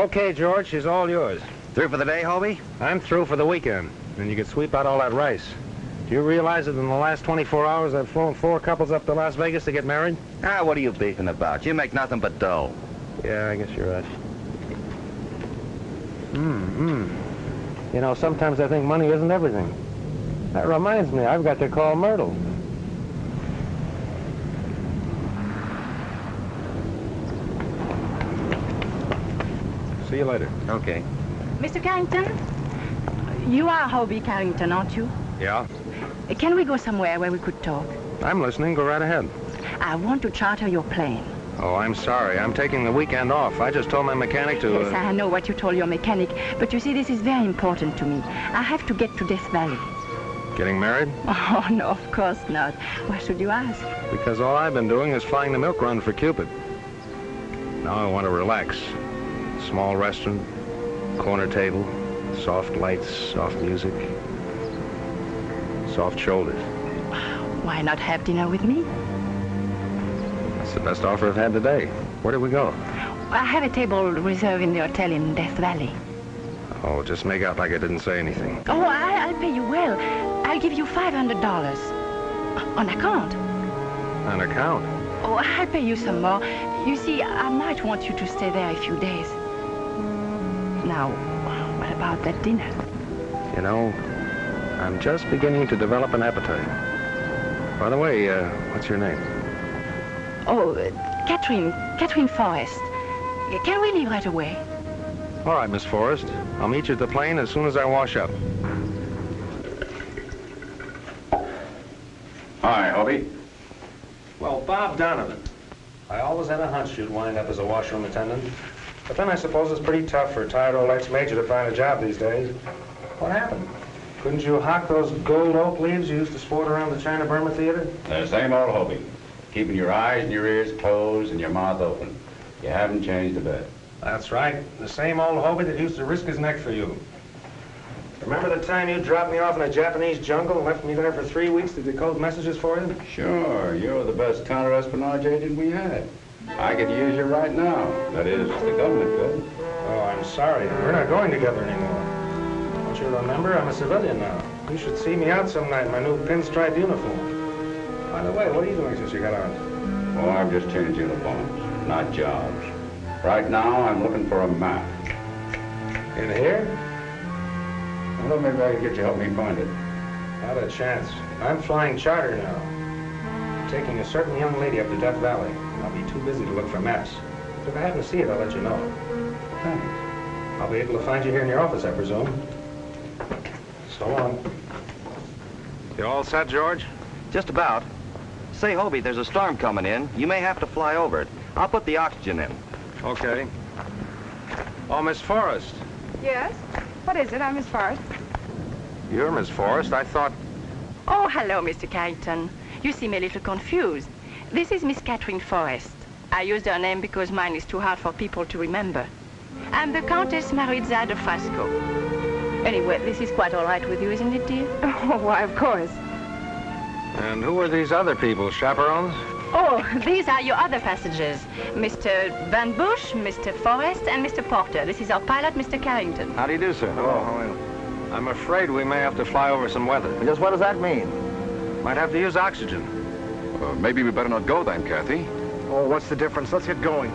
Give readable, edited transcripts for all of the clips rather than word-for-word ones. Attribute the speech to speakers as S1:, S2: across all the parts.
S1: Okay, George, she's all yours.
S2: Through for the day, Hobie?
S1: I'm through for the weekend, and you can sweep out all that rice. Do you realize that in the last 24 hours I've flown 4 couples up to Las Vegas to get married?
S2: Ah, what are you beefing about? You make nothing but dough.
S1: Yeah, I guess you're right. You know, sometimes I think money isn't everything. That reminds me, I've got to call Myrtle. See you later.
S2: Okay.
S3: Mr. Carrington, you are Hobie Carrington, aren't you?
S1: Yeah?
S3: Can we go somewhere where we could talk?
S1: I'm listening. Go right ahead.
S3: I want to charter your plane.
S1: Oh, I'm sorry. I'm taking the weekend off. I just told my mechanic to...
S3: Yes, I know what you told your mechanic, but you see, this is very important to me. I have to get to Death Valley.
S1: Getting married?
S3: Oh, no, of course not. Why should you ask?
S1: Because all I've been doing is flying the milk run for Cupid. Now I want to relax. Small restaurant, corner table, soft lights, soft music, soft shoulders.
S3: Why not have dinner with me?
S1: That's the best offer I've had today. Where do we go?
S3: I have a table reserved in the hotel in Death Valley.
S1: Oh, just make out like I didn't say anything.
S3: Oh, I'll pay you well. I'll give you $500. On account.
S1: On account?
S3: Oh, I'll pay you some more. You see, I might want you to stay there a few days. Now, what about that dinner?
S1: You know, I'm just beginning to develop an appetite. By the way, what's your name?
S3: Oh, Catherine Forrest. Can we leave right away?
S1: All right, Miss Forrest. I'll meet you at the plane as soon as I wash up.
S4: Hi, Hobie.
S1: Well, Bob Donovan. I always had a hunch you'd wind up as a washroom attendant. But then I suppose it's pretty tough for a tired old ex-major to find a job these days. What happened? Couldn't you hawk those gold oak leaves you used to sport around the China Burma Theater?
S4: The same old Hobie. Keeping your eyes and your ears closed and your mouth open. You haven't changed a bit.
S1: That's right. The same old Hobie that used to risk his neck for you. Remember the time you dropped me off in a Japanese jungle and left me there for 3 weeks to decode messages for you?
S4: Sure, you're the best counter-espionage agent we had. I could use you right now. That is, the government could.
S1: Oh, I'm sorry. We're not going together anymore. Don't you remember? I'm a civilian now. You should see me out some night in my new pinstripe uniform. By the way, what are you doing since you got on?
S4: Oh, I've just changed uniforms, not jobs. Right now, I'm looking for a map.
S1: In here?
S4: Well, maybe I could get you to help me find it.
S1: Not a chance. I'm flying charter now. I'm taking a certain young lady up to Death Valley. I'll be too busy to look for maps. But if I happen to see it, I'll let you know.
S4: Thanks.
S1: I'll be able to find you here in your office, I presume. So long. You all set, George?
S2: Just about. Say, Hobie, there's a storm coming in. You may have to fly over it. I'll put the oxygen in.
S1: Okay. Oh, Miss Forrest.
S5: Yes? What is it? I'm Miss Forrest.
S1: You're Miss Forrest. I thought...
S3: Oh, hello, Mr. Carrington. You seem a little confused. This is Miss Catherine Forrest. I used her name because mine is too hard for people to remember. I'm the Countess Maria de Fresca. Anyway, this is quite all right with you, isn't it, dear?
S5: Oh, why, of course.
S1: And who are these other people, chaperones?
S3: Oh, these are your other passengers. Mr. Van Bush, Mr. Forrest, and Mr. Porter. This is our pilot, Mr. Carrington.
S2: How do you do, sir?
S1: Oh, I'm afraid we may have to fly over some weather.
S2: Just what does that mean?
S1: Might have to use oxygen.
S6: Maybe we better not go then, Kathy.
S1: Oh, what's the difference? Let's get going.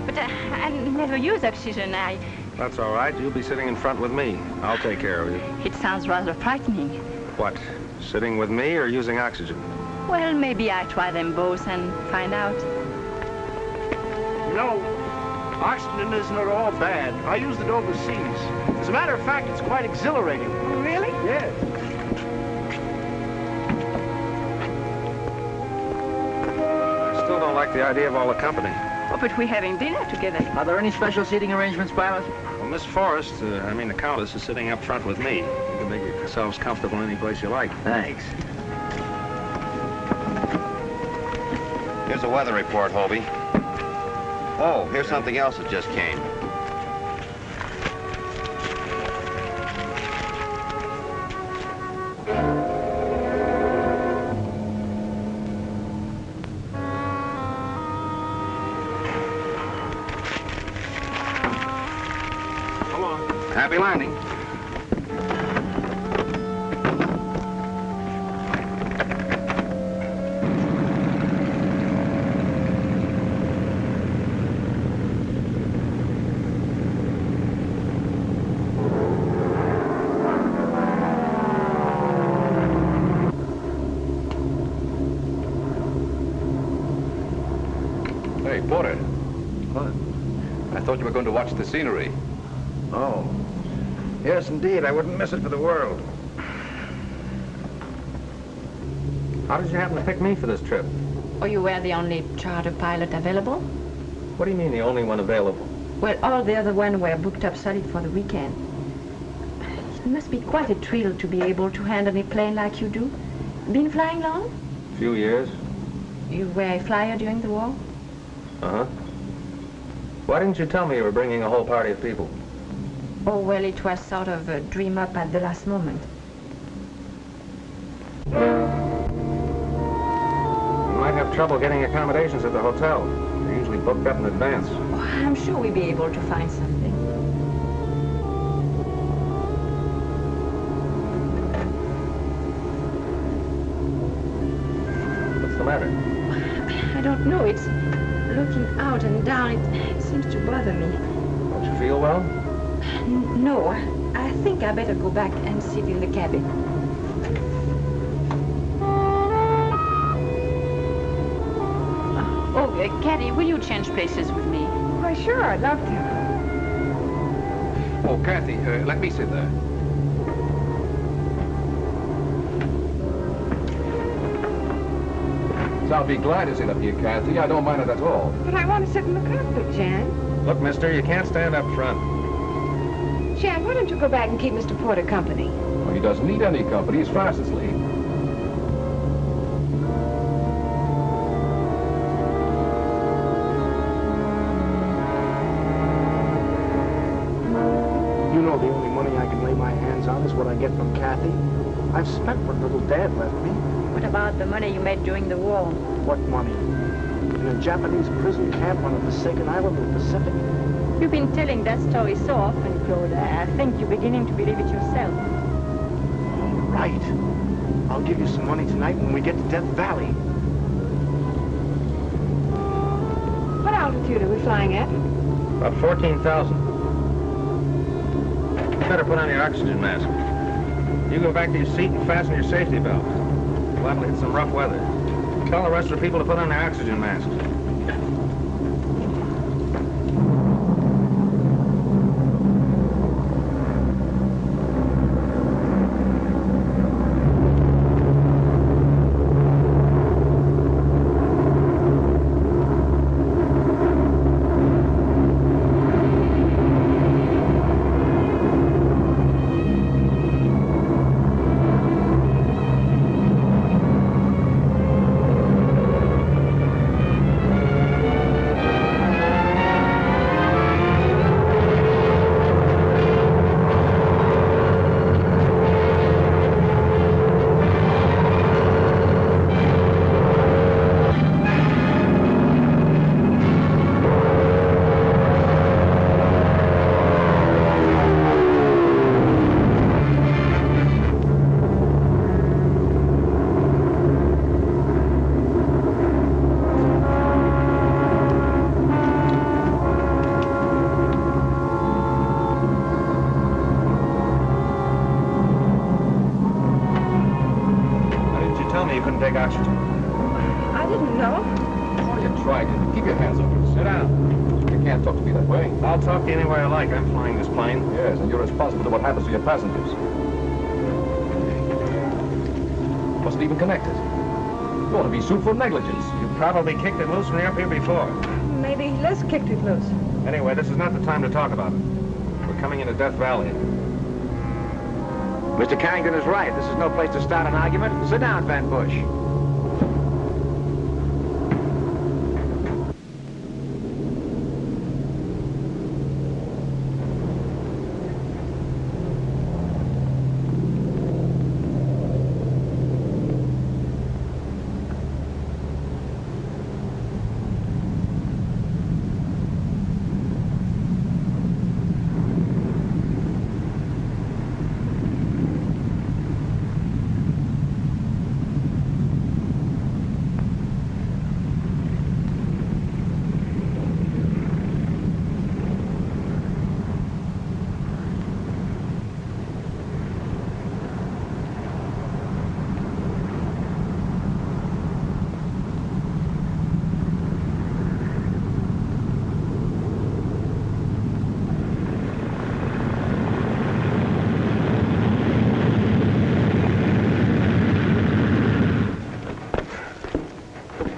S3: But I never use oxygen.
S1: That's all right. You'll be sitting in front with me. I'll take care of you.
S3: It sounds rather frightening.
S1: What? Sitting with me or using oxygen?
S3: Well, maybe I try them both and find out.
S7: You know, oxygen isn't at all bad. I used it overseas. As a matter of fact, it's quite exhilarating.
S5: Oh, really?
S7: Yes.
S1: I still don't like the idea of all the company.
S3: Oh, but we're having dinner together.
S8: Are there any special seating arrangements, pilot?
S1: Well, Miss Forrest, the Countess, is sitting up front with me. You can make yourselves comfortable any place you like.
S8: Thanks.
S2: Here's a weather report, Hobie. Oh, here's something else that just came.
S6: Happy landing. Hey, Porter.
S8: What?
S6: I thought you were going to watch the scenery.
S8: Oh. Yes, indeed. I wouldn't miss it for the world.
S1: How did you happen to pick me for this trip?
S3: Oh, you were the only charter pilot available?
S1: What do you mean the only one available?
S3: Well, all the other ones were booked up solid for the weekend. It must be quite a thrill to be able to handle a plane like you do. Been flying long?
S1: A few years.
S3: You were a flyer during the war?
S1: Uh-huh. Why didn't you tell me you were bringing a whole party of people?
S3: Oh, well, it was sort of a dream up at the last moment.
S1: You might have trouble getting accommodations at the hotel. They're usually booked up in advance.
S3: Oh, I'm sure we'll be able to find something.
S1: What's the matter?
S3: I don't know. It's looking out and down. It seems to bother me.
S1: Don't you feel well?
S3: No, I think I better go back and sit in the cabin. Caddy, will you change places with me?
S5: Why, sure, I'd love to.
S6: Oh, Kathy, let me sit there. So I'll be glad to sit up here, Kathy. I don't mind it at all.
S5: But I want to sit in the cockpit, Jan.
S1: Look, mister, you can't stand up front.
S5: Jan, why don't you go back and keep Mr. Porter company?
S6: Well, he doesn't need any company. He's fast asleep.
S7: You know the only money I can lay my hands on is what I get from Kathy. I've spent what little Dad left me.
S3: What about the money you made during the war?
S7: What money? In a Japanese prison camp on a forsaken island in the Pacific.
S3: You've been telling that story so often, Claude. I think you're beginning to believe it yourself.
S7: All right. I'll give you some money tonight when we get to Death Valley.
S5: What altitude are we flying at?
S1: About 14,000. You better put on your oxygen mask. You go back to your seat and fasten your safety belt. We'll have to hit some rough weather. Tell the rest of the people to put on their oxygen masks. Take oxygen.
S5: I didn't know.
S6: Oh, you tried it. Keep your hands up.
S1: Sit down.
S6: You can't talk to me that way.
S1: I'll talk to you any way I like. I'm flying this plane.
S6: Yes, and you're responsible for what happens to your passengers. Wasn't even connected. You ought to be sued for negligence.
S1: You probably kicked it loose when you were up here before.
S5: Maybe Les kicked it loose.
S1: Anyway, this is not the time to talk about it. We're coming into Death Valley.
S8: Mr. Carrington is right. This is no place to start an argument. Sit down, Van Bush.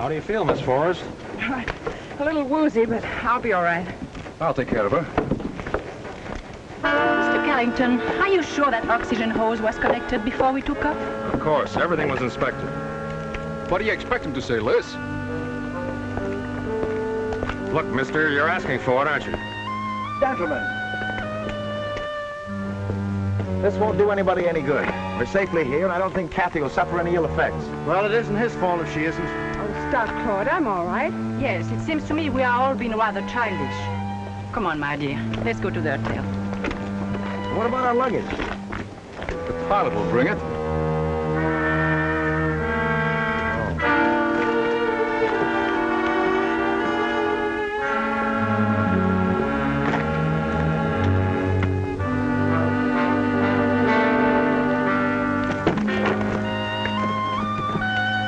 S1: How do you feel, Miss Forrest?
S5: A little woozy, but I'll be all right.
S6: I'll take care of her.
S3: Mr. Carrington, are you sure that oxygen hose was connected before we took off?
S1: Of course. Everything was inspected.
S6: What do you expect him to say, Liz?
S1: Look, mister, you're asking for it, aren't you?
S8: Gentlemen, this won't do anybody any good. We're safely here, and I don't think Kathy will suffer any ill effects.
S7: Well, it isn't his fault if she isn't.
S5: Oh, stop, Claude. I'm all right.
S3: Yes, it seems to me we are all being rather childish. Come on, my dear. Let's go to the hotel.
S8: What about our luggage?
S6: The pilot will bring it.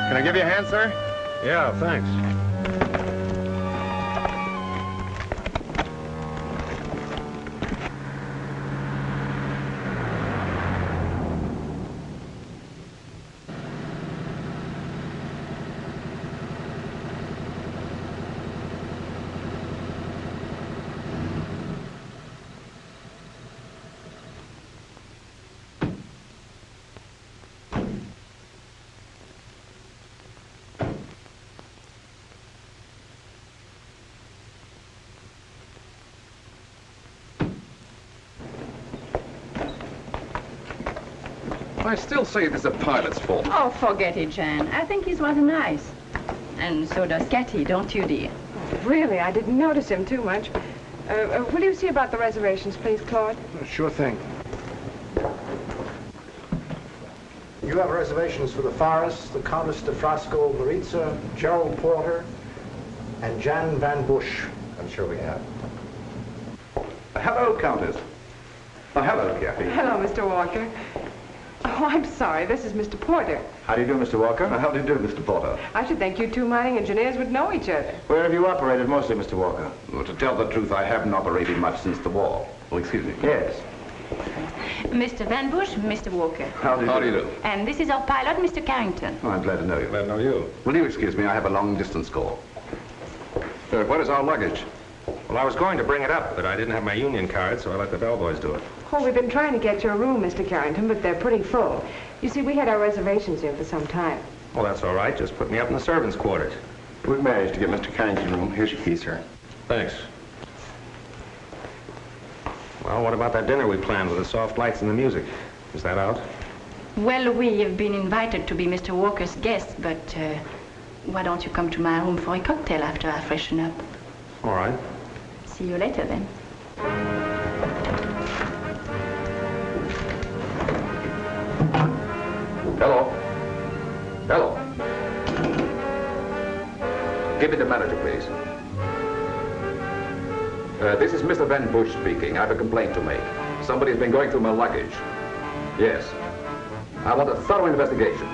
S2: Can I give you a hand, sir?
S1: Yeah, thanks.
S6: I still say it is the pilot's fault.
S3: Oh, forget it, Jan. I think he's rather nice. And so does Cathy, don't you, dear?
S5: Really, I didn't notice him too much. Will you see about the reservations, please, Claude?
S7: Sure thing.
S9: You have reservations for the Forrests, the Countess de Fresca, Maritza, Gerald Porter, and Jan Van Bush.
S4: I'm sure we have. Hello, Countess. Oh, hello, Kathy.
S5: Hello, Mr. Walker. Oh, I'm sorry. This is Mr. Porter.
S4: How do you do, Mr. Walker? How do you do, Mr. Porter?
S5: I should think you two mining engineers would know each other.
S8: Where have you operated mostly, Mr. Walker?
S4: Well, to tell the truth, I haven't operated much since the war. Oh, excuse me.
S8: Yes.
S3: Mr. Van Bush, Mr. Walker.
S4: How do you do?
S3: And this is our pilot, Mr. Carrington.
S4: Oh, I'm glad to know you.
S1: Glad to know you.
S4: Will you excuse me? I have a long-distance call.
S6: What is our luggage?
S1: Well, I was going to bring it up, but I didn't have my union card, so I let the bellboys do it.
S5: Oh, we've been trying to get your room, Mr. Carrington, but they're pretty full. You see, we had our reservations here for some time.
S1: Well, that's all right. Just put me up in the servants' quarters.
S2: We've managed to get Mr. Carrington's room. Here's your key, sir.
S1: Thanks. Well, what about that dinner we planned with the soft lights and the music? Is that out?
S3: Well, we have been invited to be Mr. Walker's guests, but why don't you come to my room for a cocktail after I freshen up?
S1: All right.
S3: See you later, then.
S4: Hello. Hello. Give me the manager, please. This is Mr. Van Bush speaking. I have a complaint to make. Somebody's been going through my luggage. Yes. I want a thorough investigation.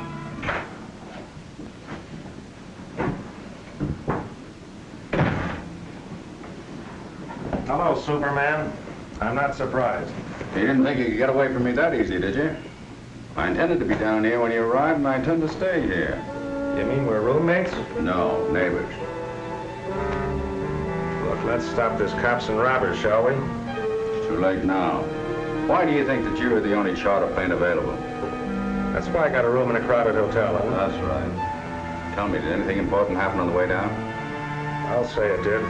S1: Hello, Superman. I'm not surprised.
S4: You didn't think you could get away from me that easy, did you? I intended to be down here when you arrived, and I intend to stay here.
S1: You mean we're roommates?
S4: No, neighbors.
S1: Look, let's stop this cops and robbers, shall we?
S4: It's too late now. Why do you think that you are the only charter plane available?
S1: That's why I got a room in a crowded hotel, huh?
S4: That's right. Tell me, did anything important happen on the way down?
S1: I'll say it did.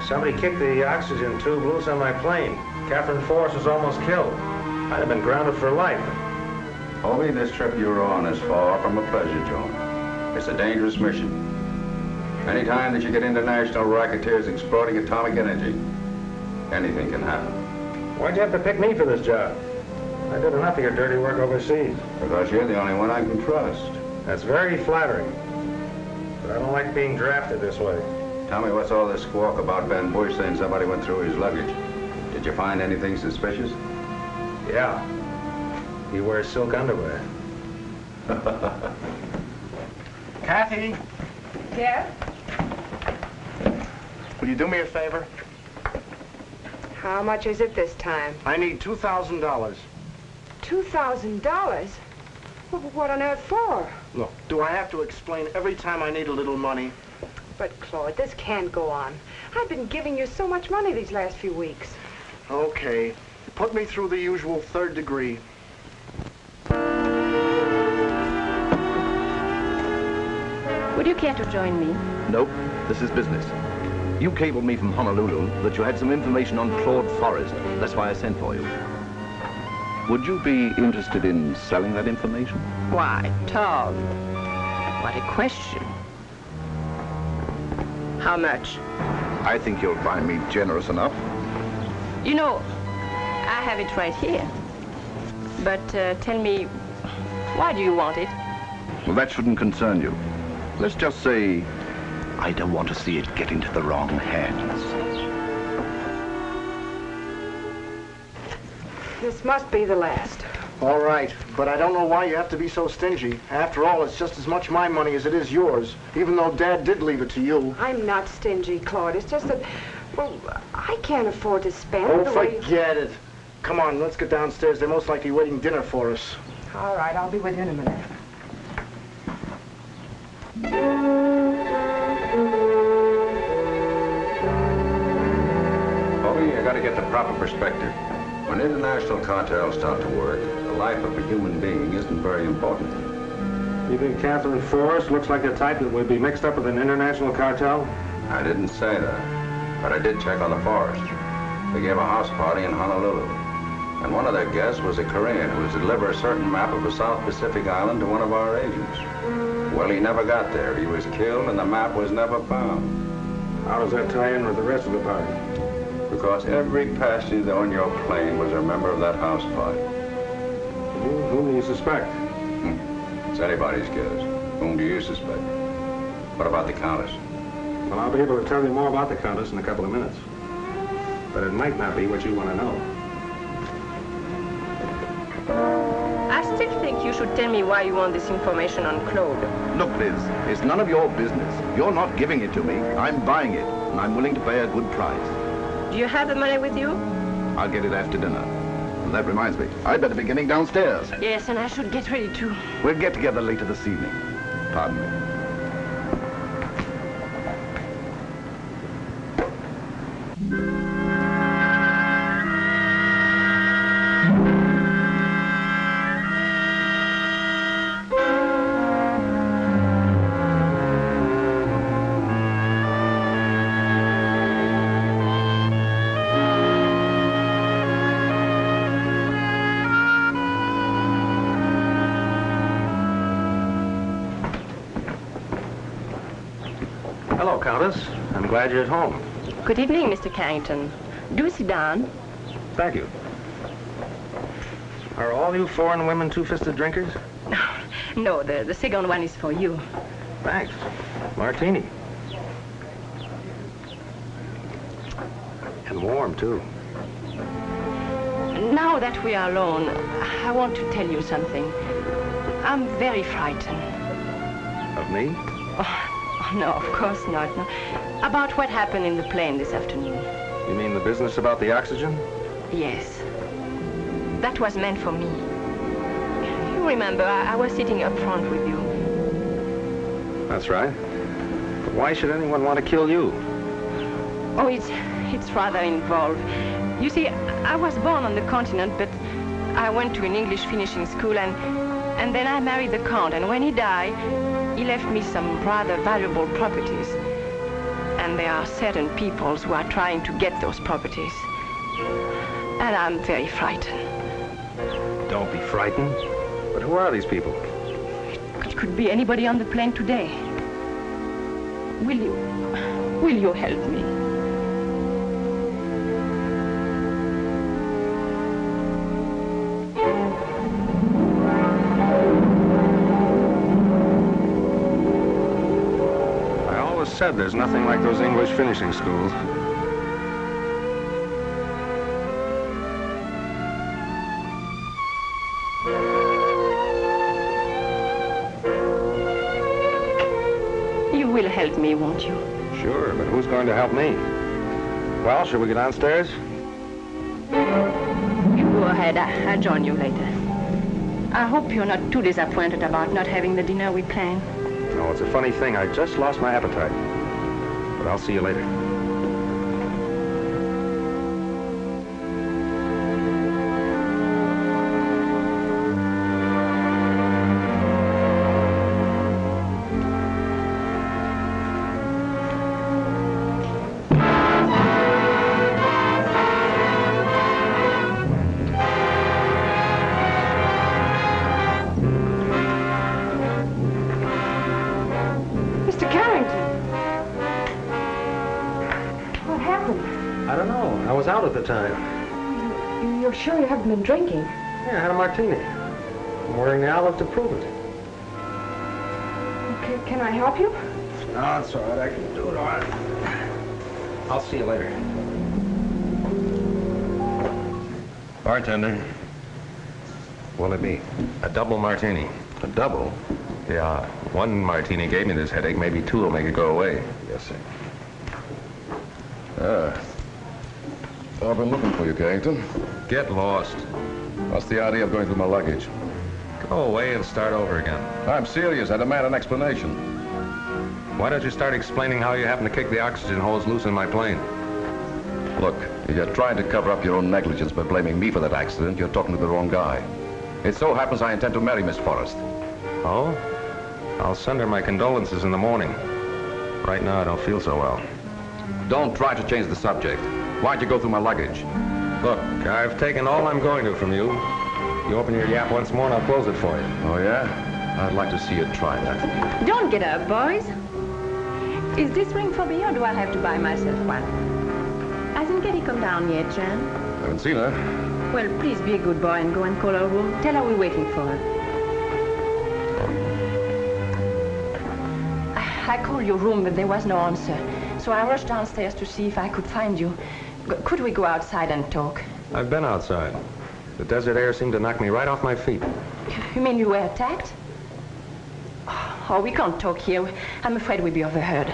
S1: Somebody kicked the oxygen tube loose on my plane. Catherine Forrest was almost killed. I'd have been grounded for life.
S4: Hobie, this trip you're on is far from a pleasure joint. It's a dangerous mission. Any time that you get international racketeers exploiting atomic energy, anything can happen.
S1: Why'd you have to pick me for this job? I did enough of your dirty work overseas.
S4: Because you're the only one I can trust.
S1: That's very flattering. But I don't like being drafted this way.
S4: Tell me, what's all this squawk about Van Bush saying somebody went through his luggage? Did you find anything suspicious?
S1: Yeah. He wears silk underwear.
S7: Kathy,
S5: Yeah?
S7: will you do me a favor?
S5: How much is it this time?
S7: I need $2,000.
S5: $2,000? What on earth for?
S9: Look, do I have to explain every time I need a little money?
S5: But, Claude, this can't go on. I've been giving you so much money these last few weeks.
S9: Okay. Put me through the usual 3rd degree.
S3: Would you care to join me?
S8: Nope, this is business. You cabled me from Honolulu that you had some information on Claude Forrest. That's why I sent for you. Would you be interested in selling that information?
S3: Why, Tom, what a question. How much?
S8: I think you'll find me generous enough.
S3: You know, I have it right here. But tell me, why do you want it?
S8: Well, that shouldn't concern you. Let's just say, I don't want to see it get into the wrong hands.
S5: This must be the last.
S9: All right, but I don't know why you have to be so stingy. After all, it's just as much my money as it is yours, even though Dad did leave it to you.
S5: I'm not stingy, Claude. It's just that, well, I can't afford to spend
S9: Oh,
S5: the way...
S9: forget it. Come on, let's get downstairs. They're most likely waiting dinner for us.
S5: All right, I'll be with you in a minute.
S4: Hobie, you gotta get the proper perspective. When international cartels start to work, the life of a human being isn't very important.
S1: You think Catherine Forrest looks like the type that would be mixed up with an international cartel?
S4: I didn't say that, but I did check on the Forrests. They gave a house party in Honolulu, and one of their guests was a Korean who was to deliver a certain map of a South Pacific island to one of our agents. Well, he never got there. He was killed, and the map was never found.
S1: How does that tie in with the rest of the party?
S4: Because every passenger on your plane was a member of that house party.
S1: Whom do you suspect?
S4: It's anybody's guess. Whom do you suspect? What about the Countess?
S1: Well, I'll be able to tell you more about the Countess in a couple of minutes. But it might not be what you want to know.
S3: I still think you should tell me why you want this information on Claude.
S8: Look, Liz, it's none of your business. You're not giving it to me. I'm buying it, and I'm willing to pay a good price.
S3: Do you have the money with you?
S8: I'll get it after dinner. And that reminds me, I'd better be getting downstairs.
S3: Yes, and I should get ready too.
S8: We'll get together later this evening. Pardon me.
S1: Hello, Countess. I'm glad you're at home.
S3: Good evening, Mr. Carrington. Do sit down.
S1: Thank you. Are all you foreign women two-fisted drinkers?
S3: No, the second one is for you.
S1: Thanks. Martini. And warm, too.
S3: Now that we are alone, I want to tell you something. I'm very frightened.
S1: Of me?
S3: Oh, no, of course not. No. About what happened in the plane this afternoon.
S1: You mean the business about the oxygen?
S3: Yes. That was meant for me. You remember, I was sitting up front with you.
S1: That's right. But why should anyone want to kill you?
S3: Oh, it's rather involved. You see, I was born on the continent, but I went to an English finishing school, and then I married the Count, and when he died, he left me some rather valuable properties. And there are certain peoples who are trying to get those properties. And I'm very frightened.
S1: Don't be frightened. But who are these people?
S3: It could be anybody on the plane today. Will you help me?
S1: I always said there's nothing like those English finishing schools.
S3: You will help me, won't you?
S1: Sure, but who's going to help me? Well, shall we go downstairs?
S3: You go ahead. I'll join you later. I hope you're not too disappointed about not having the dinner we planned.
S1: No, it's a funny thing. I just lost my appetite. But I'll see you later.
S9: Out at the time.
S5: You're sure you haven't been drinking?
S9: Yeah, I had a martini. I'm wearing the olive to prove it.
S5: Okay, can I help you?
S9: No, it's all right. I can do it all right. I'll see you later.
S1: Bartender. What'll it be? A double martini.
S8: A double?
S1: Yeah, one martini gave me this headache. Maybe two will make it go away.
S8: Yes, sir. I've been looking for you, Carrington.
S1: Get lost.
S8: What's the idea of going through my luggage?
S1: Go away and start over again.
S8: I'm serious. I demand an explanation.
S1: Why don't you start explaining how you happen to kick the oxygen hose loose in my plane?
S8: Look, if you're trying to cover up your own negligence by blaming me for that accident, you're talking to the wrong guy. It so happens I intend to marry Miss Forrest.
S1: Oh? I'll send her my condolences in the morning. Right now, I don't feel so well.
S8: Don't try to change the subject. Why'd you go through my luggage?
S1: Look, I've taken all I'm going to from you. You open your yap once more and I'll close it for you.
S8: Oh, yeah? I'd like to see you try that.
S3: Don't get up, boys. Is this ring for me or do I have to buy myself one? Hasn't Katie come down yet, Jan?
S8: Haven't seen her.
S3: Well, please be a good boy and go and call her room. Tell her we're waiting for her. I called your room, but there was no answer. So I rushed downstairs to see if I could find you. Could we go outside and talk?
S1: I've been outside. The desert air seemed to knock me right off my feet.
S3: You mean you were attacked? Oh, we can't talk here. I'm afraid we'll be overheard.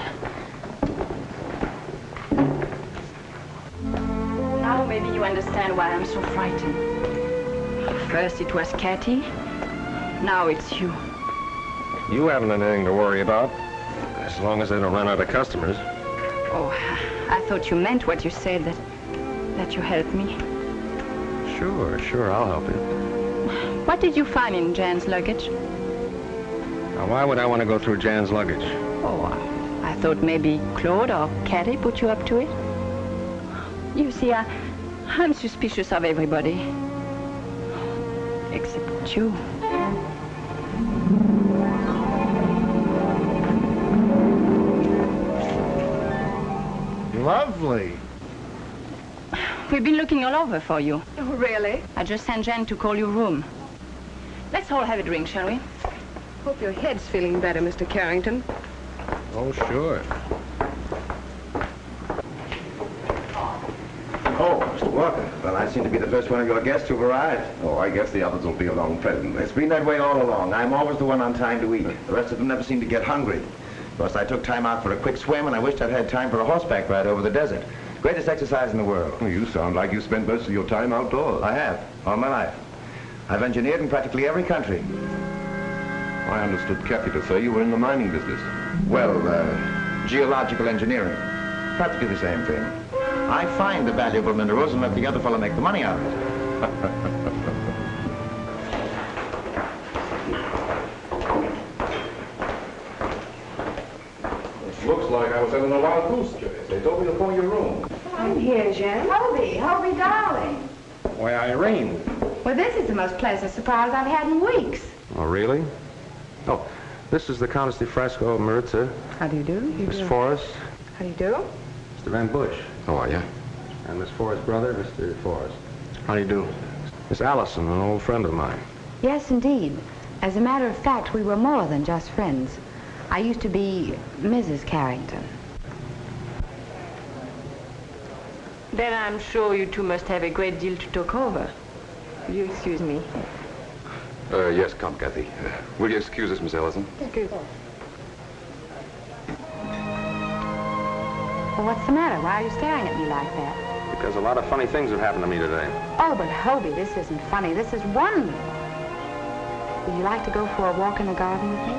S3: Now maybe you understand why I'm so frightened. First it was Cathy. Now it's you.
S1: You haven't anything to worry about. As long as they don't run out of customers.
S3: Oh, I thought you meant what you said, that you helped me.
S1: Sure, I'll help you.
S3: What did you find in Jan's luggage?
S1: Now, why would I want to go through Jan's luggage?
S3: Oh, I thought maybe Claude or Cathy put you up to it. You see, I'm suspicious of everybody. Except you.
S9: Lovely.
S3: We've been looking all over for you.
S5: Oh, really?
S3: I just sent Jan to call your room. Let's all have a drink, shall we?
S5: Hope your head's feeling better, Mr. Carrington.
S1: Oh, sure.
S2: Oh, Mr. Walker. Well, I seem to be the first one of your guests who've arrived.
S8: Oh, I guess the others will be along presently.
S2: It's been that way all along. I'm always the one on time to eat. The rest of them never seem to get hungry. Plus, I took time out for a quick swim, and I wished I'd had time for a horseback ride over the desert. Greatest exercise in the world.
S8: You sound like you spent most of your time outdoors.
S2: I have, all my life. I've engineered in practically every country.
S8: I understood Cathy to say you were in the mining business.
S2: Well, geological engineering. Practically the same thing. I find the valuable minerals and let the other fellow make the money out of it.
S8: Looks like I was having a wild goose chase. They told me to phone your room.
S5: I'm here, Jen.
S10: Hobie, darling.
S1: Why, Irene.
S10: Well, this is the most pleasant surprise I've had in weeks.
S1: Oh, really? Oh, this is the Countess de Fresca of Maritza.
S5: How do you do?
S1: Miss Forrest.
S5: How do you do?
S1: Mr. Van Bush.
S8: How are you?
S1: And Miss Forrest's brother, Mr. Forrest.
S9: How do you do?
S1: Miss Allison, an old friend of mine.
S10: Yes, indeed. As a matter of fact, we were more than just friends. I used to be Mrs. Carrington.
S3: Then I'm sure you two must have a great deal to talk over. Will you excuse me?
S8: Yes, come, Cathy. Will you excuse us, Miss Ellison?
S5: Thank you.
S10: Well, what's the matter? Why are you staring at me like that?
S1: Because a lot of funny things have happened to me today.
S10: Oh, but Hobie, this isn't funny. This is wonderful. Would you like to go for a walk in the garden with me?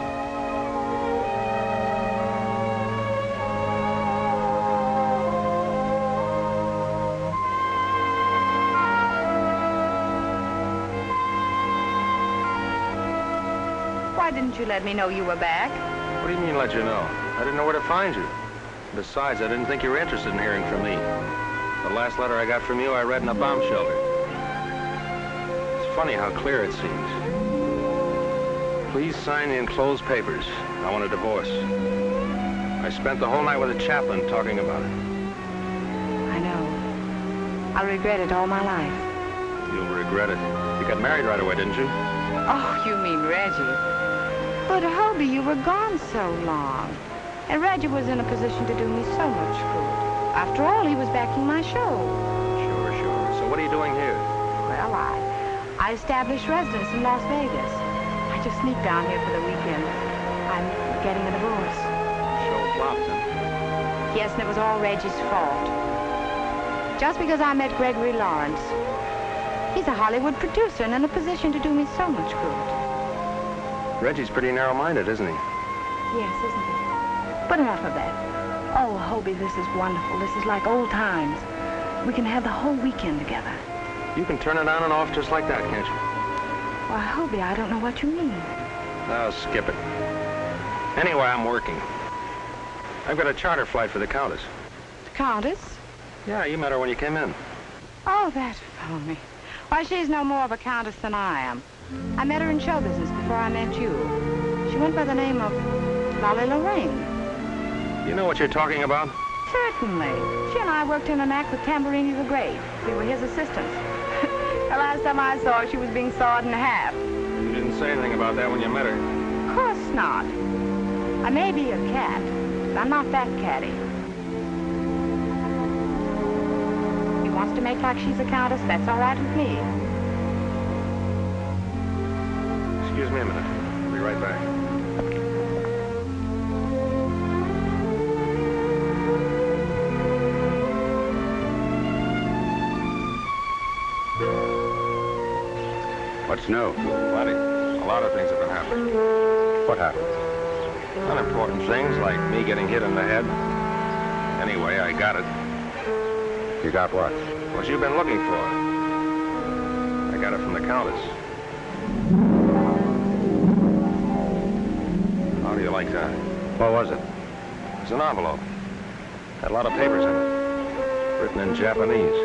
S10: Why didn't you let me know you were back?
S1: What do you mean, let you know? I didn't know where to find you. Besides, I didn't think you were interested in hearing from me. The last letter I got from you, I read in a bomb shelter. It's funny how clear it seems. Please sign the enclosed papers. I want a divorce. I spent the whole night with a chaplain talking about it.
S10: I know. I'll regret it all my life.
S1: You'll regret it. You got married right away, didn't you?
S10: Oh, you mean Reggie. But, Hobie, you were gone so long. And Reggie was in a position to do me so much good. After all, he was backing my show.
S1: Sure. So what are you doing here?
S10: Well, I established residence in Las Vegas. I just sneaked down here for the weekend. I'm getting a divorce.
S1: Show flopped, huh?
S10: Yes, and it was all Reggie's fault. Just because I met Gregory Lawrence. He's a Hollywood producer and in a position to do me so much good.
S1: Reggie's pretty narrow-minded, isn't he?
S10: Yes, isn't he? But enough of that. Oh, Hobie, this is wonderful. This is like old times. We can have the whole weekend together.
S1: You can turn it on and off just like that, can't you?
S10: Why, Hobie, I don't know what you mean.
S1: No, skip it. Anyway, I'm working. I've got a charter flight for the Countess.
S10: The Countess?
S1: Yeah, you met her when you came in.
S10: Oh, that's phony. Why, she's no more of a countess than I am. I met her in show business before I met you. She went by the name of Lolly Lorraine.
S1: You know what you're talking about?
S10: Certainly. She and I worked in an act with Tamburini the Great. We were his assistants. The last time I saw her, she was being sawed in half.
S1: You didn't say anything about that when you met her.
S10: Of course not. I may be a cat, but I'm not that catty. He wants to make like she's a countess, that's all right with me.
S1: Excuse me a minute. I'll be right back.
S4: What's new?
S1: Plenty. A lot of things have been happening.
S4: What happened?
S1: Unimportant things like me getting hit in the head. Anyway, I got it.
S4: You got what?
S1: What you've been looking for. I got it from the Countess. How do you like that?
S4: What was it?
S1: It's an envelope. Had a lot of papers in it. Written in Japanese.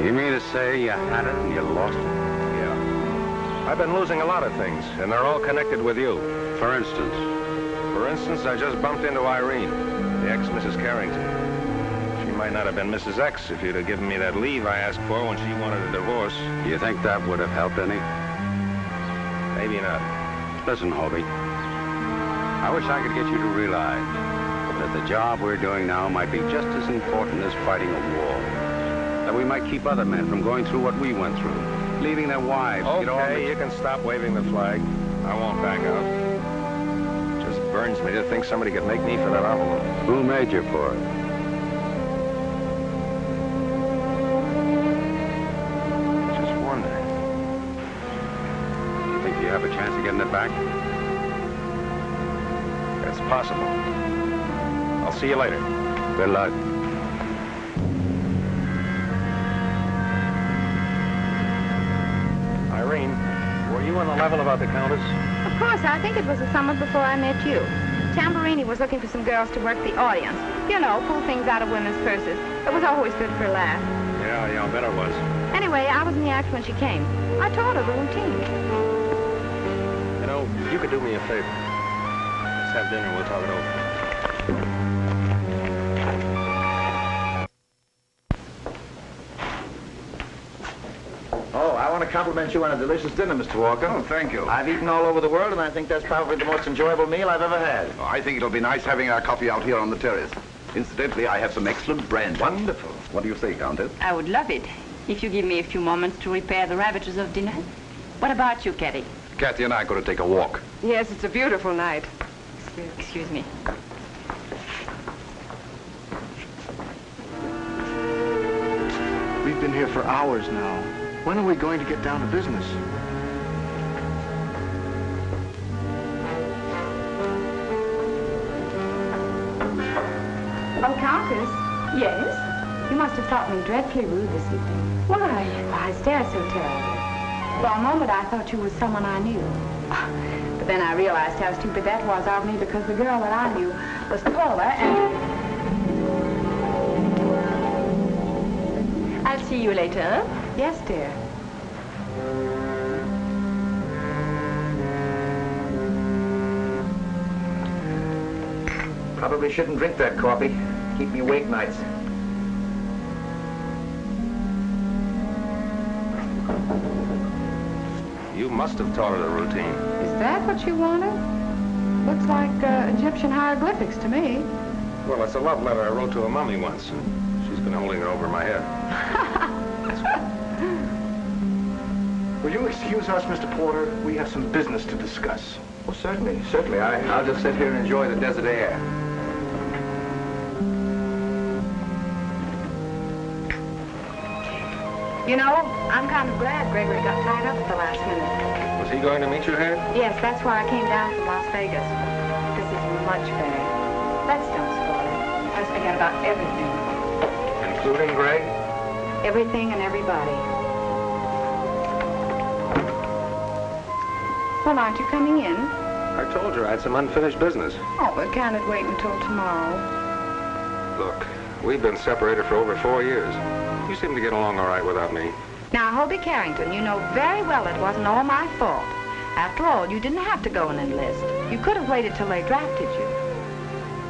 S4: You mean to say you had it and you lost it?
S1: Yeah. I've been losing a lot of things, and they're all connected with you.
S4: For instance?
S1: For instance, I just bumped into Irene, the ex-Mrs. Carrington. She might not have been Mrs. X if you'd have given me that leave I asked for when she wanted a divorce.
S4: You think that would have helped any?
S1: Maybe not.
S4: Listen, Hobie. I wish I could get you to realize that the job we're doing now might be just as important as fighting a war. That we might keep other men from going through what we went through, leaving their wives.
S1: Okay, you can stop waving the flag. I won't back out. It just burns me to think somebody could make me for that envelope.
S4: Who made you for it?
S1: Just wonder.
S4: You think you have a chance of getting it back?
S1: It's possible. I'll see you later.
S4: Good luck.
S1: Irene, were you on the level about the Countess?
S10: Of course, I think it was the summer before I met you. Tamburini was looking for some girls to work the audience. You know, pull things out of women's purses. It was always good for a laugh.
S1: Yeah, I bet it was.
S10: Anyway, I was in the act when she came. I told her the routine.
S1: You know, you could do me a favor. Let's have dinner and we'll talk it over.
S2: Oh, I want to compliment you on a delicious dinner, Mr. Walker.
S8: Oh, thank you.
S2: I've eaten all over the world, and I think that's probably the most enjoyable meal I've ever had.
S8: Oh, I think it'll be nice having our coffee out here on the terrace. Incidentally, I have some excellent brandy.
S2: Wonderful.
S8: What do you say, Countess?
S3: I would love it if you give me a few moments to repair the ravages of dinner. What about you, Kathy?
S8: Kathy and I are going to take a walk.
S5: Yes, it's a beautiful night.
S3: Excuse me.
S7: We've been here for hours now. When are we going to get down to business?
S5: Oh, Countess.
S3: Yes?
S5: You must have thought me dreadfully rude this evening.
S3: Why?
S5: I stare so terribly. For a moment, I thought you were someone I knew. But then I realized how stupid that was of me because the girl that I knew was taller and...
S3: I'll see you later.
S5: Yes, dear.
S2: Probably shouldn't drink that coffee. Keep me awake nights.
S1: You must have taught her the routine.
S5: Is that what you wanted? Looks like Egyptian hieroglyphics to me.
S1: Well, it's a love letter I wrote to a mummy once, and she's been holding it over my head.
S9: Will you excuse us, Mr. Porter? We have some business to discuss.
S2: Oh, certainly, certainly. I'll just sit here and enjoy the desert air.
S5: You know, I'm kind of glad Gregory got tied up at the last minute.
S1: Was he going to meet you here?
S5: Yes, that's why I came down from Las Vegas. This is much better. Let's don't spoil it. Let's forget about everything.
S1: Including Greg?
S5: Everything and everybody. Well, aren't you coming in?
S1: I told you I had some unfinished business.
S5: Oh, but can't it wait until tomorrow?
S1: Look, we've been separated for over 4 years. You seem to get along all right without me.
S10: Now, Hobie Carrington, you know very well it wasn't all my fault. After all, you didn't have to go and enlist. You could have waited till they drafted you.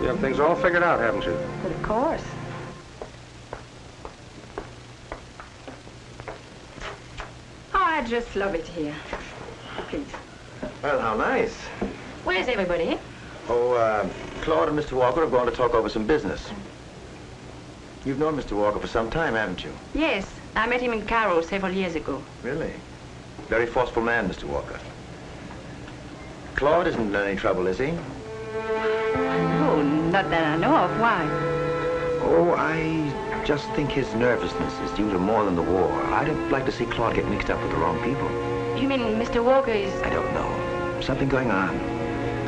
S1: You have things all figured out, haven't you?
S10: But of course.
S3: Oh, I just love it here. Please.
S2: Well, how nice.
S3: Where's everybody?
S2: Oh, Claude and Mr. Walker have gone to talk over some business. You've known Mr. Walker for some time, haven't you?
S3: Yes, I met him in Cairo several years ago.
S2: Really? Very forceful man, Mr. Walker. Claude isn't in any trouble, is he?
S3: Oh, not that I know of. Why?
S2: Oh, I just think his nervousness is due to more than the war. I don't like to see Claude get mixed up with the wrong people.
S3: You mean Mr. Walker is...
S2: I don't know. Something going on.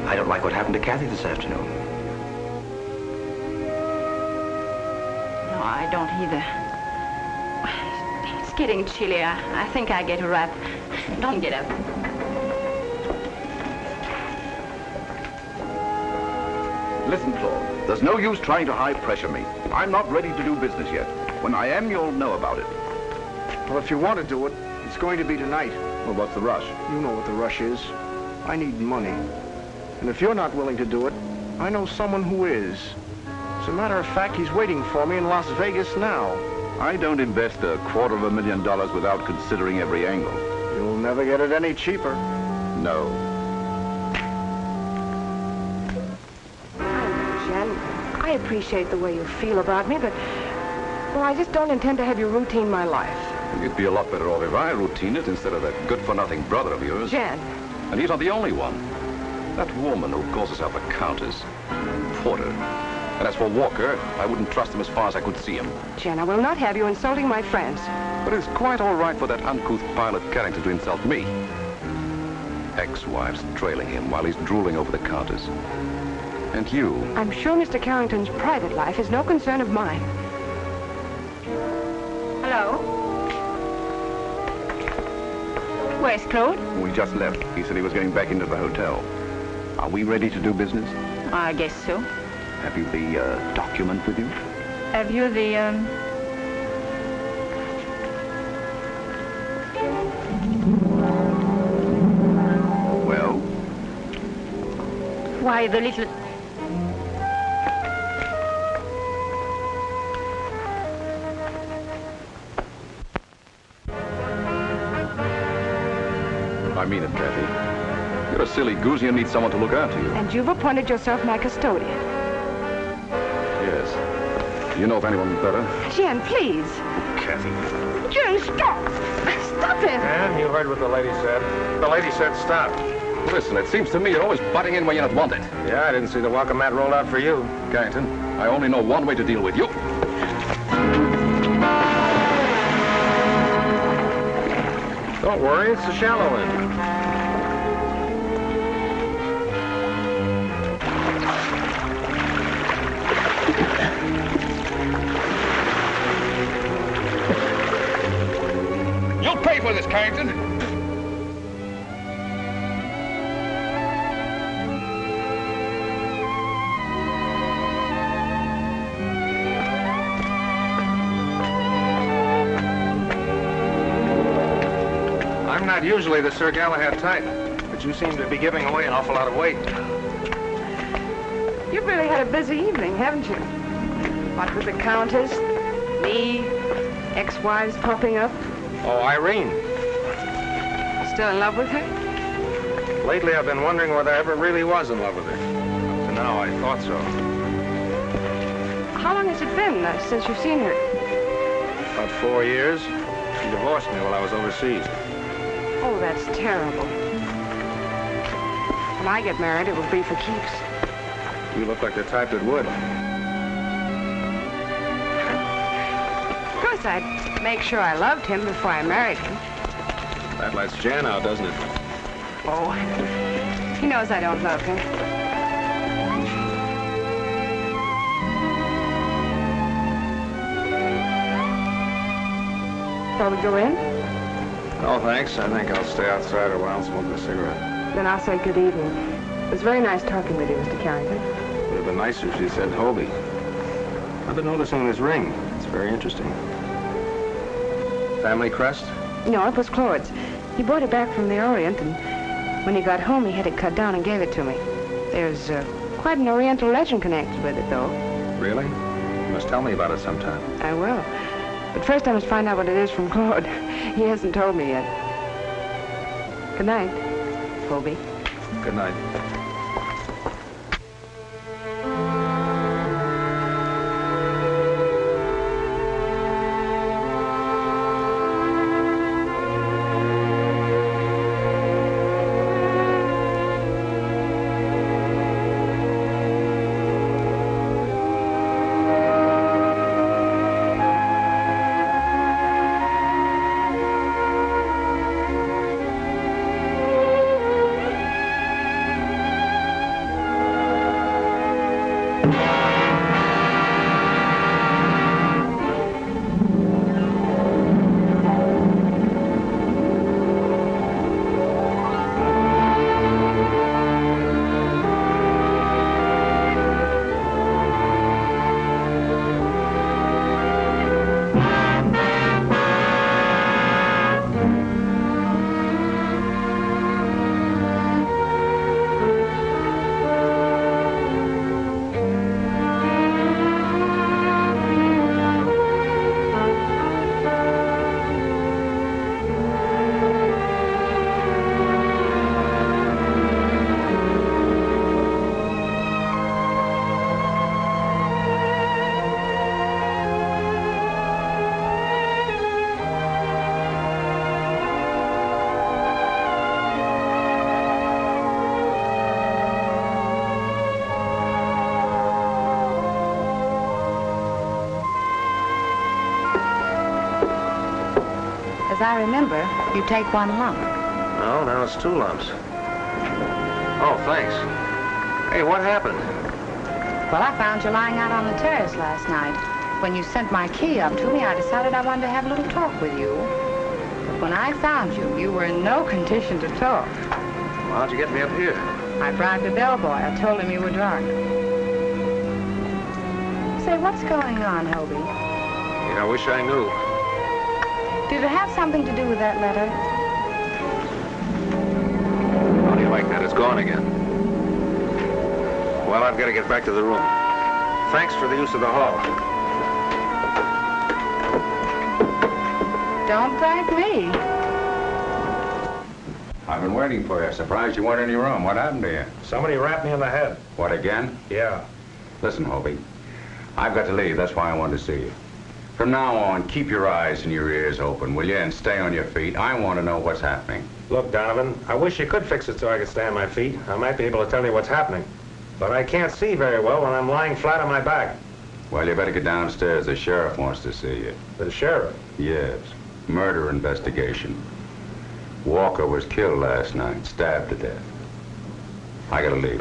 S2: I don't like what happened to Kathy this afternoon.
S3: No, I don't either. It's getting chilly. I think I get a wrap. Don't get up.
S8: Listen, Claude, there's no use trying to high-pressure me. I'm not ready to do business yet. When I am, you'll know about it.
S9: Well, if you want to do it, it's going to be tonight.
S8: Well, what's the rush?
S9: You know what the rush is. I need money. And if you're not willing to do it, I know someone who is. As a matter of fact, he's waiting for me in Las Vegas now.
S8: I don't invest $250,000 without considering every angle.
S9: You'll never get it any cheaper.
S8: No.
S5: Jen, I appreciate the way you feel about me, but, well, I just don't intend to have you routine my life.
S8: You'd be a lot better off if I routine it instead of that good-for-nothing brother of yours.
S5: Jen.
S8: And he's not the only one. That woman who calls herself a countess, Porter. And as for Walker, I wouldn't trust him as far as I could see him.
S5: Jen, I will not have you insulting my friends.
S8: But it's quite all right for that uncouth pilot Carrington to insult me. Ex-wives trailing him while he's drooling over the countess. And you...
S5: I'm sure Mr. Carrington's private life is no concern of mine.
S3: Hello? Where's Claude?
S8: We just left. He said he was getting back into the hotel. Are we ready to do business?
S3: I guess so.
S8: Have you the document with you?
S3: Have you the,
S8: Well?
S3: Why, the little...
S8: I mean it, Kathy. You're a silly goose. You need someone to look after you.
S5: And you've appointed yourself my custodian.
S8: Yes. Do you know of anyone better?
S5: Jen, please.
S8: Kathy.
S5: Jen, stop! Stop it!
S1: And you heard what the lady said. The lady said stop.
S8: Listen, it seems to me you're always butting in where you're not wanted.
S1: Yeah, I didn't see the welcome mat rolled out for you.
S8: Carrington, I only know one way to deal with you.
S1: Don't worry, it's the shallow end.
S8: leave with us, Carrington.
S1: I'm not usually the Sir Galahad type, but you seem to be giving away an awful lot of weight.
S10: You've really had a busy evening, haven't you? What with the Countess, me, ex-wives popping up.
S1: Oh, Irene.
S10: Still in love with her?
S1: Lately, I've been wondering whether I ever really was in love with her. Up to now, I thought so.
S10: How long has it been since you've seen her?
S1: About 4 years. She divorced me while I was overseas.
S10: Oh, that's terrible. When I get married, it will be for keeps.
S1: You look like the type that would.
S10: Of course, I'd make sure I loved him before I married him.
S1: That lets Jan out, doesn't it?
S10: Oh, he knows I don't love him. Shall we go in?
S1: Oh, thanks. I think I'll stay outside a while and smoke a cigarette.
S10: Then I'll say good evening. It was very nice talking with you, Mr. Carrington.
S1: Would have been nicer if she said Hobie. I've been noticing this ring. It's very interesting. Family crest?
S10: No, it was Claude's. He brought it back from the Orient, and when he got home, he had it cut down and gave it to me. There's quite an Oriental legend connected with it, though.
S1: Really? You must tell me about it sometime.
S10: I will. But first I must find out what it is from Claude. He hasn't told me yet. Good night, Hobie.
S1: Good night.
S5: I remember, you take one lump.
S1: No, now it's 2 lumps. Oh, thanks. Hey, what happened?
S5: Well, I found you lying out on the terrace last night. When you sent my key up to me, I decided I wanted to have a little talk with you. But when I found you, you were in no condition to talk.
S1: Well, how'd you get me up here?
S5: I bribed the bellboy. I told him you were drunk. Say, what's going on, Hobie?
S1: Yeah, I wish I knew.
S5: Did it have something to do with that letter?
S1: How do you like that? It's gone again. Well, I've got to get back to the room. Thanks for the use of the hall.
S5: Don't thank me.
S4: I've been waiting for you. Surprised you weren't in your room. What happened to you?
S1: Somebody rapped me on the head.
S4: What, again?
S1: Yeah.
S4: Listen, Hobie. I've got to leave. That's why I wanted to see you. From now on, keep your eyes and your ears open, will you? And stay on your feet. I want to know what's happening.
S1: Look, Donovan, I wish you could fix it so I could stay on my feet. I might be able to tell you what's happening. But I can't see very well when I'm lying flat on my back.
S4: Well, you better get downstairs. The sheriff wants to see you.
S1: The sheriff?
S4: Yes. Murder investigation. Walker was killed last night, stabbed to death. I gotta leave.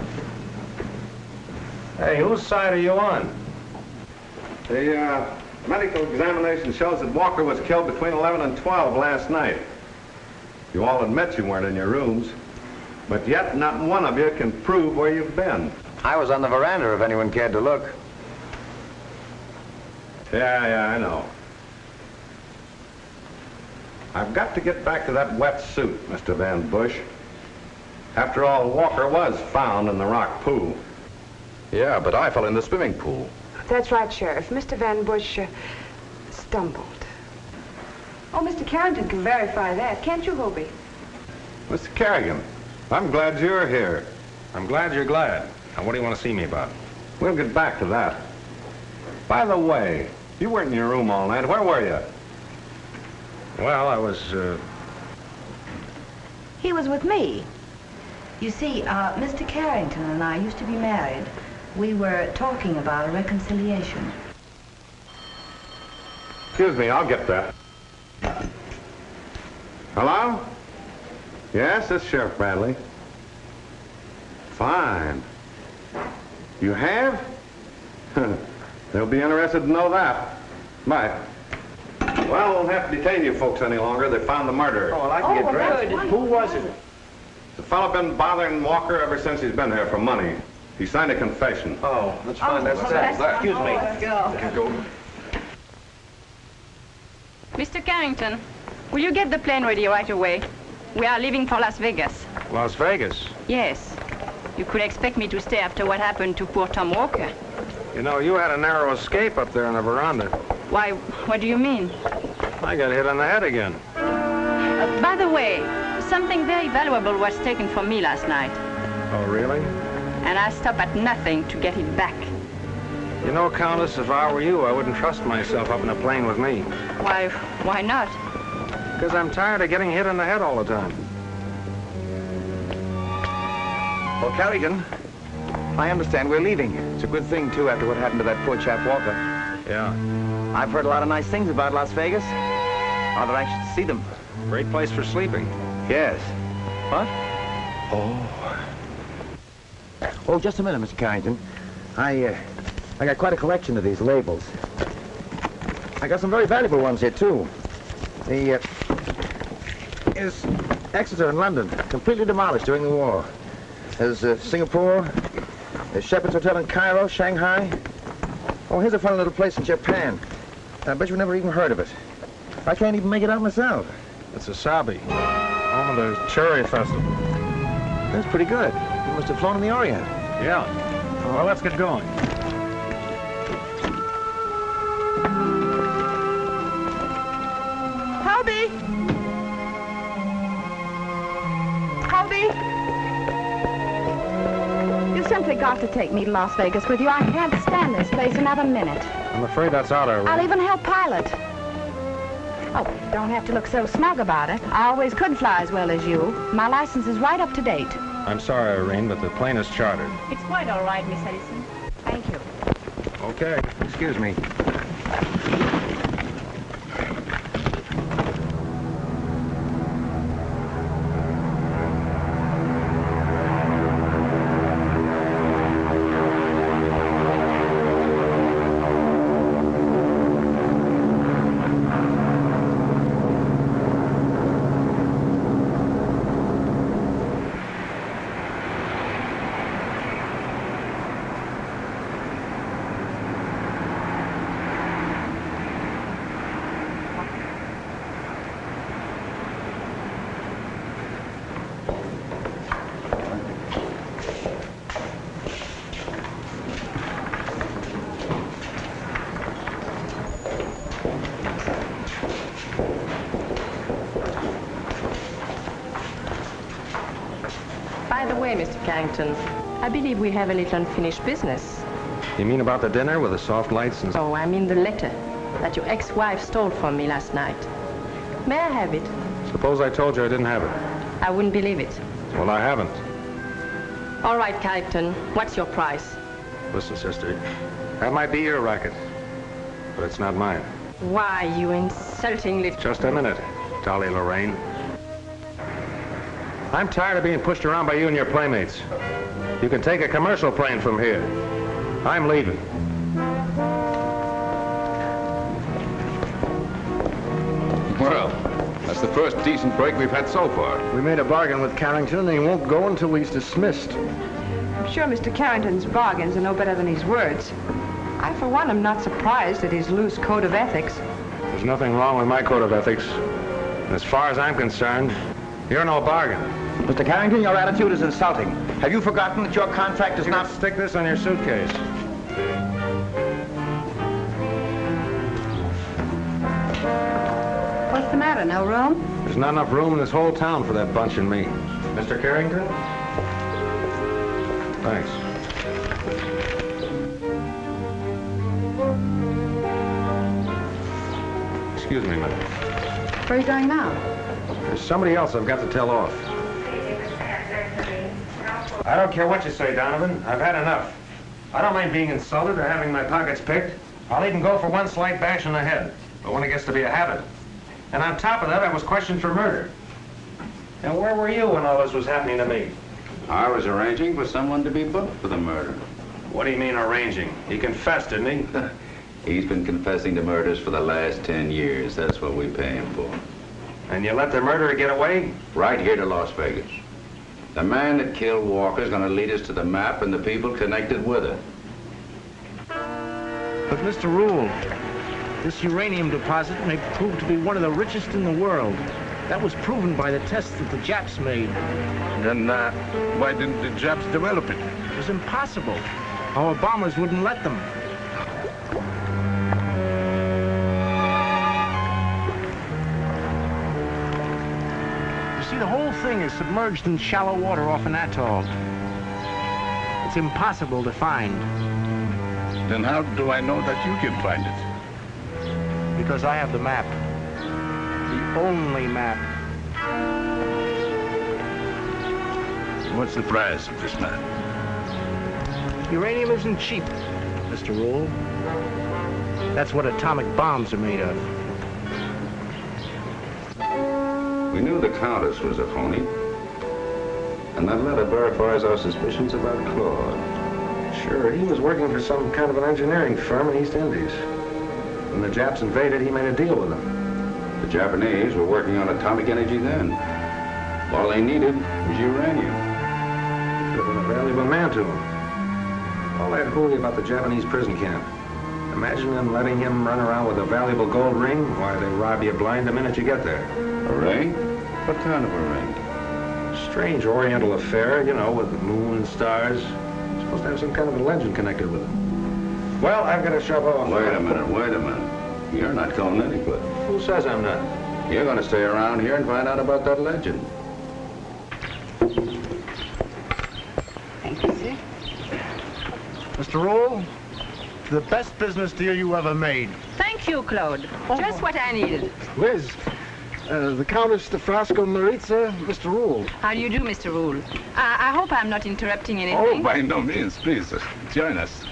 S1: Hey, whose side are you on?
S11: The medical examination shows that Walker was killed between 11 and 12 last night. You all admit you weren't in your rooms, but yet not one of you can prove where you've been.
S2: I was on the veranda if anyone cared to look.
S11: Yeah, I know. I've got to get back to that wet suit, Mr. Van Bush. After all, Walker was found in the rock pool.
S8: Yeah, but I fell in the swimming pool.
S12: That's right, Sheriff. Mr. Van Bush stumbled. Oh, Mr. Carrington can verify that. Can't you, Hobie?
S11: Mr. Kerrigan, I'm glad you're here.
S1: I'm glad you're glad. Now, what do you want to see me about?
S11: We'll get back to that. By the way, you weren't in your room all night. Where were you?
S1: Well, I was,
S13: He was with me. You see, Mr. Carrington and I used to be married. We were talking about a reconciliation.
S11: Excuse me, I'll get that. Hello? Yes, it's Sheriff Bradley. Fine. You have? They'll be interested to know that. Bye. Well, we won't have to detain you folks any longer. They found the murderer.
S7: Oh, well, I can get dressed.
S12: Good.
S7: Who was it?
S11: The fellow been bothering Walker ever since he's been here for money. He signed a confession.
S7: Oh, that's fine. That's that. Excuse me.
S3: Mr. Carrington, will you get the plane ready right away? We are leaving for Las Vegas.
S1: Las Vegas.
S3: Yes. You could expect me to stay after what happened to poor Tom Walker.
S1: You know, you had a narrow escape up there on the veranda.
S3: Why, what do you mean?
S1: I got hit on the head again.
S3: By the way, something very valuable was taken from me last night.
S1: Oh, really?
S3: And I stopped at nothing to get it back.
S1: You know, Countess, if I were you, I wouldn't trust myself up in a plane with me.
S3: Why not?
S1: Because I'm tired of getting hit on the head all the time.
S2: Well, Carrigan, I understand we're leaving. It's a good thing, too, after what happened to that poor chap Walker.
S1: Yeah.
S2: I've heard a lot of nice things about Las Vegas. Rather anxious to see them.
S1: Great place for sleeping.
S2: Yes. What? Oh, just a minute, Mr. Carrington. I got quite a collection of these labels. I got some very valuable ones here, too. Is Exeter and London, completely demolished during the war. There's Singapore, there's Shepherd's Hotel in Cairo, Shanghai. Oh, here's a fun little place in Japan. I bet you've never even heard of it. I can't even make it out myself.
S1: It's Asabi, home of the Cherry Festival.
S2: That's pretty good. You must have flown in the Orient.
S1: Yeah. Well, let's get going.
S12: Hobie! Hobie! You simply got to take me to Las Vegas with you. I can't stand this place another minute.
S1: I'm afraid that's out of our
S12: I'll even help pilot. Oh, don't have to look so smug about it. I always could fly as well as you. My license is right up to date.
S1: I'm sorry, Irene, but the plane is chartered.
S3: It's quite all right, Miss Ellison.
S12: Thank you.
S1: Okay.
S2: Excuse me.
S3: By the way, Mr. Carrington, I believe we have a little unfinished business.
S1: You mean about the dinner with the soft lights and...
S3: Oh, I mean the letter that your ex-wife stole from me last night. May I have it?
S1: Suppose I told you I didn't have it.
S3: I wouldn't believe it.
S1: Well, I haven't.
S3: All right, Carrington, what's your price?
S1: Listen, sister, that might be your racket, but it's not mine.
S3: Why, you insulting little...
S1: Just a minute, Dolly Lorraine. I'm tired of being pushed around by you and your playmates. You can take a commercial plane from here. I'm leaving.
S8: Well, that's the first first decent break we've had so far.
S9: We made a bargain with Carrington, and he won't go until he's dismissed.
S10: I'm sure Mr. Carrington's bargains are no better than his words. I, for one, am not surprised at his loose code of ethics.
S1: There's nothing wrong with my code of ethics. And as far as I'm concerned, you're no bargain.
S2: Mr. Carrington, your attitude is insulting. Have you forgotten that your contract is not...
S1: Stick this on your suitcase.
S5: What's the matter? No room?
S1: There's not enough room in this whole town for that bunch and me. Mr. Carrington? Thanks. Excuse me a minute.
S5: Where are you going now?
S1: There's somebody else I've got to tell off. I don't care what you say, Donovan. I've had enough. I don't mind being insulted or having my pockets picked. I'll even go for one slight bash in the head. But when it gets to be a habit. And on top of that, I was questioned for murder. And where were you when all this was happening to me?
S4: I was arranging for someone to be booked for the murder.
S1: What do you mean arranging? He confessed, didn't he?
S4: He's been confessing to murders for the last 10 years. That's what we pay him for.
S1: And you let the murderer get away?
S4: Right here to Las Vegas. The man that killed Walker's going to lead us to the map and the people connected with it.
S7: But, Mr. Rule, this uranium deposit may prove to be one of the richest in the world. That was proven by the tests that the Japs made.
S8: Then why didn't the Japs develop it?
S7: It was impossible. Our bombers wouldn't let them. You see, the whole thing is submerged in shallow water off an atoll. It's impossible to find.
S8: Then how do I know that you can find it?
S7: Because I have the map. The only map.
S8: What's the price of this map?
S7: Uranium isn't cheap, Mr. Rule. That's what atomic bombs are made of.
S4: We knew the Countess was a phony. And that letter verifies our suspicions about Claude.
S1: Sure, he was working for some kind of an engineering firm in East Indies. When the Japs invaded, he made a deal with them.
S4: The Japanese were working on atomic energy then. All they needed was uranium.
S1: He could have been a valuable man to him. All that hooey about the Japanese prison camp. Imagine them letting him run around with a valuable gold ring. Why, they rob you blind the minute you get there.
S4: A ring? What kind of a ring?
S1: Strange oriental affair, you know, with the moon and stars. Supposed to have some kind of a legend connected with it. Well, I've got to shove off.
S4: Wait a minute. You're not going anywhere.
S1: Who says I'm not?
S4: You're going to stay around here and find out about that legend.
S10: Thank you, sir.
S7: Mr. Rule, the best business deal you ever made.
S3: Thank you, Claude. Just what I needed.
S9: Liz, the Countess de Fresca Maritza, Mr. Rule.
S3: How do you do, Mr. Rule? I hope I'm not interrupting anything.
S8: Oh, by no means. Please, join us.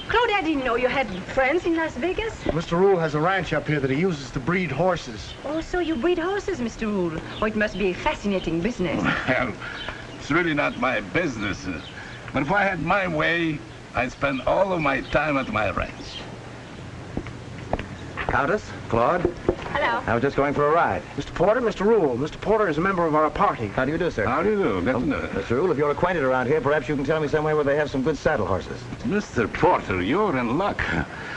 S3: Claude, I didn't know you had friends in Las Vegas.
S9: Mr. Rule has a ranch up here that he uses to breed horses.
S3: Oh, so you breed horses, Mr. Rule. Oh, it must be a fascinating business.
S8: Well, it's really not my business. But if I had my way, I'd spend all of my time at my ranch.
S2: Countess, Claude.
S3: Hello.
S2: I was just going for a ride.
S9: Mr. Porter, Mr. Rule. Mr. Porter is a member of our party.
S2: How do you do, sir?
S8: How do you do? Good to know.
S2: Mr. Rule, if you're acquainted around here, perhaps you can tell me somewhere where they have some good saddle horses.
S8: Mr. Porter, you're in luck.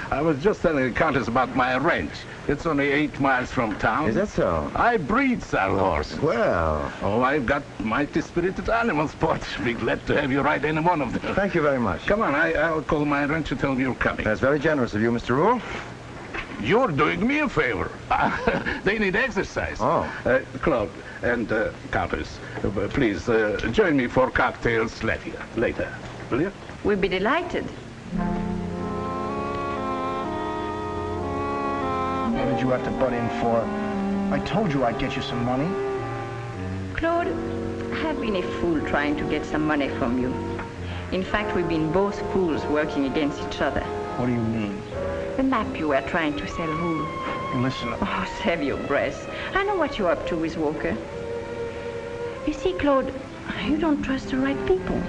S8: I was just telling the Countess about my ranch. It's only 8 miles from town.
S2: Is that so?
S8: I breed saddle horses.
S2: Well.
S8: Oh, I've got mighty spirited animals, Port. Be glad to have you ride any one of them.
S2: Thank you very much.
S8: Come on, I'll call my ranch and tell them you're coming.
S2: That's very generous of you, Mr. Rule.
S8: You're doing me a favor. They need exercise.
S2: Oh.
S8: Claude and Countess, please join me for cocktails later. Will you?
S3: We'll be delighted.
S9: What did you have to butt in for? I told you I'd get you some money.
S3: Claude, I've been a fool trying to get some money from you. In fact, we've been both fools working against each other.
S9: What do you mean?
S3: The map you were trying to sell who?
S9: Listen.
S3: Oh, save your breath. I know what you're up to with Walker. You see, Claude, you don't trust the right people.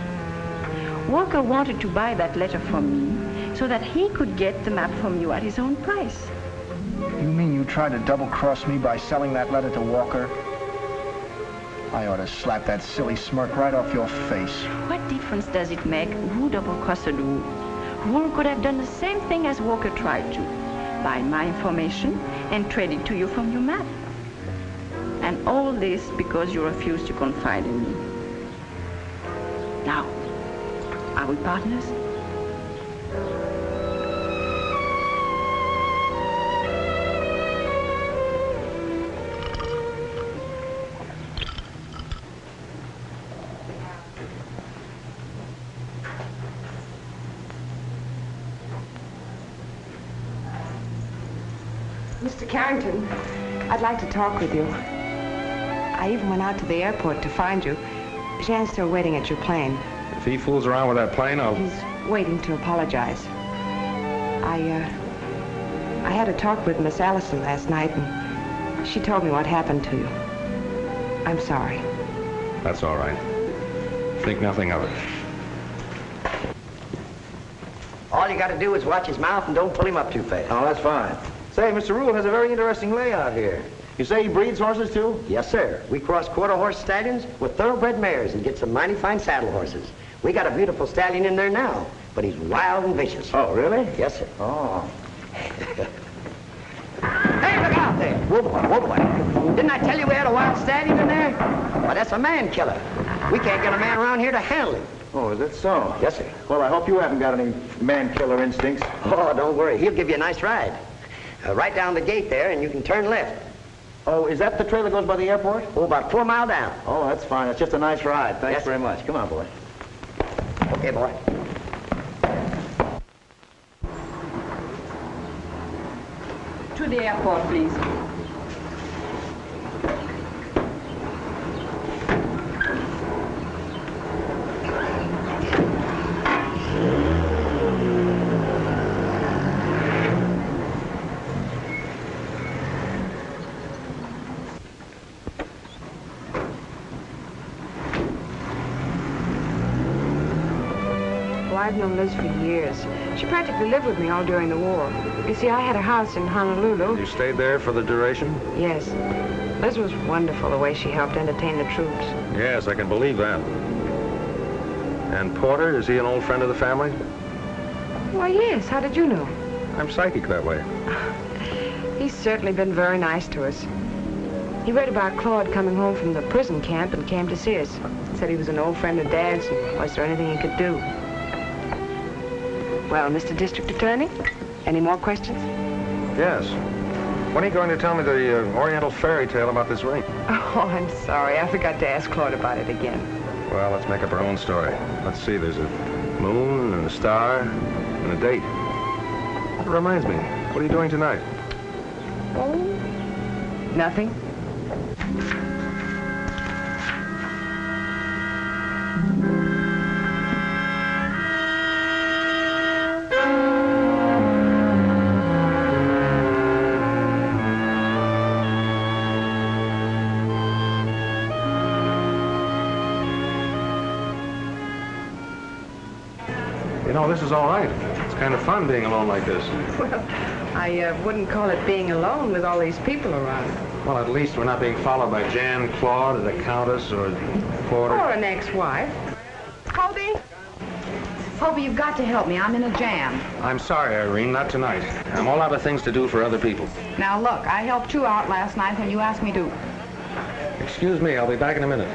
S3: Walker wanted to buy that letter from me so that he could get the map from you at his own price.
S9: You mean you tried to double-cross me by selling that letter to Walker? I ought to slap that silly smirk right off your face.
S3: What difference does it make who double-crossed who? Who could have done the same thing as Walker tried to, buy my information and trade it to you from your map. And all this because you refused to confide in me. Now, are we partners?
S14: Mr. Carrington, I'd like to talk with you. I even went out to the airport to find you. Jean's still waiting at your plane.
S1: If he fools around with that plane, I'll...
S14: He's waiting to apologize. I had a talk with Miss Allison last night, and she told me what happened to you. I'm sorry.
S1: That's all right. Think nothing of it.
S2: All you got to do is watch his mouth and don't pull him up too fast. Oh, that's fine. Say, Mr. Rule has a very interesting layout here. You say he breeds horses, too? Yes, sir. We cross quarter-horse stallions with thoroughbred mares and get some mighty fine saddle horses. We got a beautiful stallion in there now, but he's wild and vicious. Oh, really? Yes, sir. Oh. Hey, look out there. Whoa, boy, whoa, boy. Didn't I tell you we had a wild stallion in there? Well, that's a man killer. We can't get a man around here to handle him. Oh, is that so? Yes, sir. Well, I hope you haven't got any man-killer instincts. Oh, don't worry. He'll give you a nice ride. Right down the gate there, and you can turn left. Oh, is that the trail that goes by the airport? Oh, about 4 miles down. Oh, that's fine. It's just a nice ride. Thanks very much. Come on, boy. Okay, boy.
S3: To the airport, please.
S14: I've known Liz for years. She practically lived with me all during the war. You see, I had a house in Honolulu.
S1: You stayed there for the duration?
S14: Yes. Liz was wonderful, the way she helped entertain the troops.
S1: Yes, I can believe that. And Porter, is he an old friend of the family?
S14: Why, yes. How did you know?
S1: I'm psychic that way.
S14: He's certainly been very nice to us. He read about Claude coming home from the prison camp and came to see us. Said he was an old friend of Dad's and was there anything he could do. Well, Mr. District Attorney, any more questions?
S1: Yes. When are you going to tell me the Oriental fairy tale about this ring?
S14: Oh, I'm sorry. I forgot to ask Claude about it again.
S1: Well, let's make up our own story. Let's see, there's a moon and a star and a date. That reminds me, what are you doing tonight?
S14: Oh, nothing.
S1: You know, this is all right. It's kind of fun being alone like this.
S14: Well, I wouldn't call it being alone with all these people around.
S1: Well, at least we're not being followed by Jan, Claude, or the Countess, or Porter.
S14: Or an ex-wife.
S12: Hobie? Hobie, you've got to help me. I'm in a jam.
S1: I'm sorry, Irene, not tonight. I'm all out of things to do for other people.
S12: Now, look, I helped you out last night when you asked me to.
S1: Excuse me, I'll be back in a minute.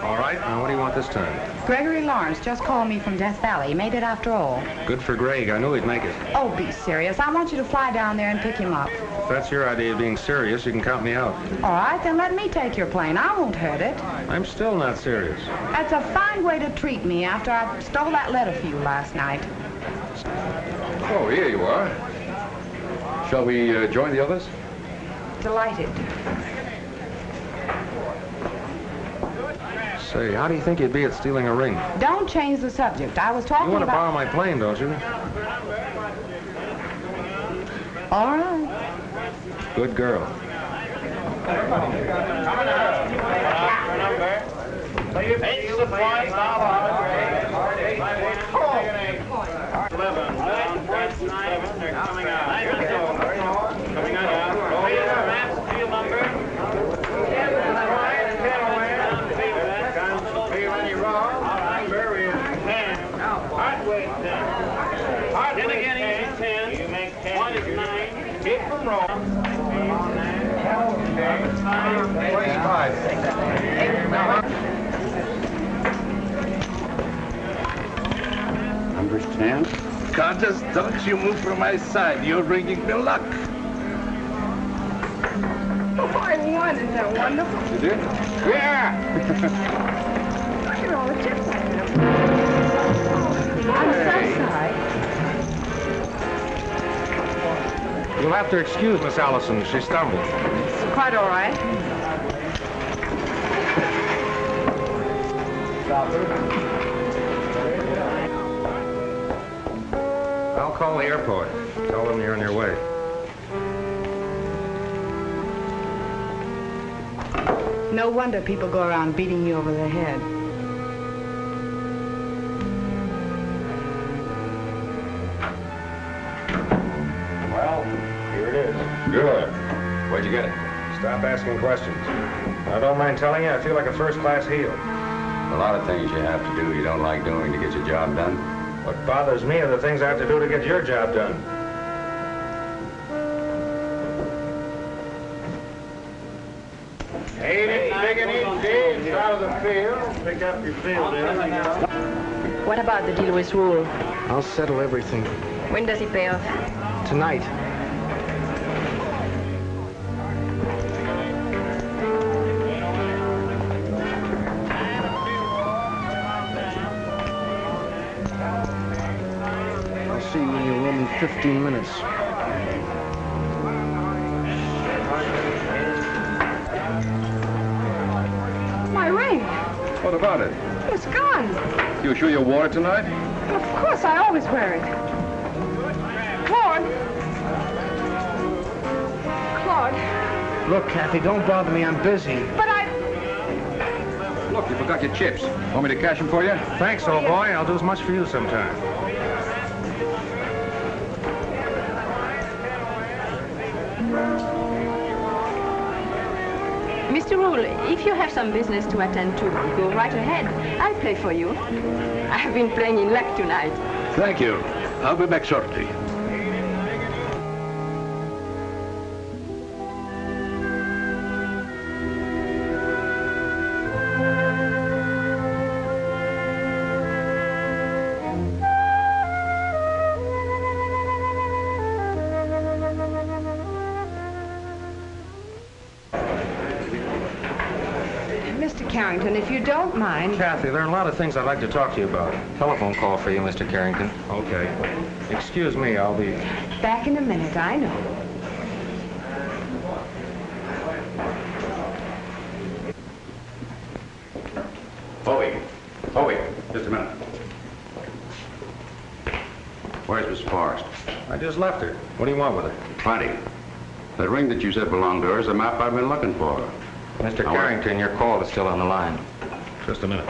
S1: All right, now what do you want this time?
S12: Gregory Lawrence just called me from Death Valley. He made it after all.
S1: Good for Greg. I knew he'd make it.
S12: Oh, be serious. I want you to fly down there and pick him up.
S1: If that's your idea of being serious, you can count me out.
S12: All right, then let me take your plane. I won't hurt it.
S1: I'm still not serious.
S12: That's a fine way to treat me after I stole that letter for you last night.
S8: Oh, here you are. Shall we join the others?
S14: Delighted.
S1: Say, how do you think you'd be at stealing a ring?
S12: Don't change the subject. I was talking
S1: You want to
S12: about...
S1: borrow my plane, don't you?
S12: All right.
S1: Good girl.
S15: Eight's the point, now 11, down, that's 9, they're coming out. 9 and 2, coming out. Field, Matt's field number. Hardway 10. Hardway 10. You make 10. 1 is 9. 8 from wrong.
S11: 25.
S4: Number's 10.
S16: Countess, don't you move from my side. You're bringing me luck.
S14: Oh, I won. Isn't that wonderful?
S4: You did?
S16: Yeah!
S14: Look at all the chips I have. I'm so sorry.
S1: You'll have to excuse Miss Allison. She stumbled.
S14: It's quite all right.
S1: I'll call the airport. Tell them you're on your way.
S5: No wonder people go around beating you over the head.
S1: Well, here it is.
S4: Good. Where'd you get it?
S1: Stop asking questions. I don't mind telling you, I feel like a first-class heel.
S4: A lot of things you have to do you don't like doing to get your job done.
S1: What bothers me are the things I have to do to get your job done.
S15: It's out of the field. Pick up your field.
S14: What about the deal with Rule?
S9: I'll settle everything.
S14: When does he pay off?
S9: Tonight. I'll see you in your room in 15 minutes.
S14: My ring.
S11: What about it?
S14: It's gone.
S11: You sure you wore it tonight?
S14: Of course, I always wear it. Claude. Claude.
S9: Look, Kathy, don't bother me. I'm busy.
S14: But
S11: Look, you forgot your chips. Want me to cash them for you?
S1: Thanks, old boy. I'll do as much for you sometime.
S3: Mr. Rule, if you have some business to attend to, go right ahead. I'll play for you. I've been playing in luck tonight.
S16: Thank you. I'll be back shortly.
S14: Carrington, if you don't mind...
S1: Kathy, there are a lot of things I'd like to talk to you about.
S6: Telephone call for you, Mr. Carrington.
S1: Okay. Excuse me, I'll be...
S14: Back in a minute, I know.
S4: Hobie, just a minute. Where's Miss Forrest?
S1: I just left her. What do you want with her?
S4: Plenty. That ring that you said belonged to her is the map I've been looking for.
S6: Mr. Carrington, your call is still on the line.
S1: Just a minute.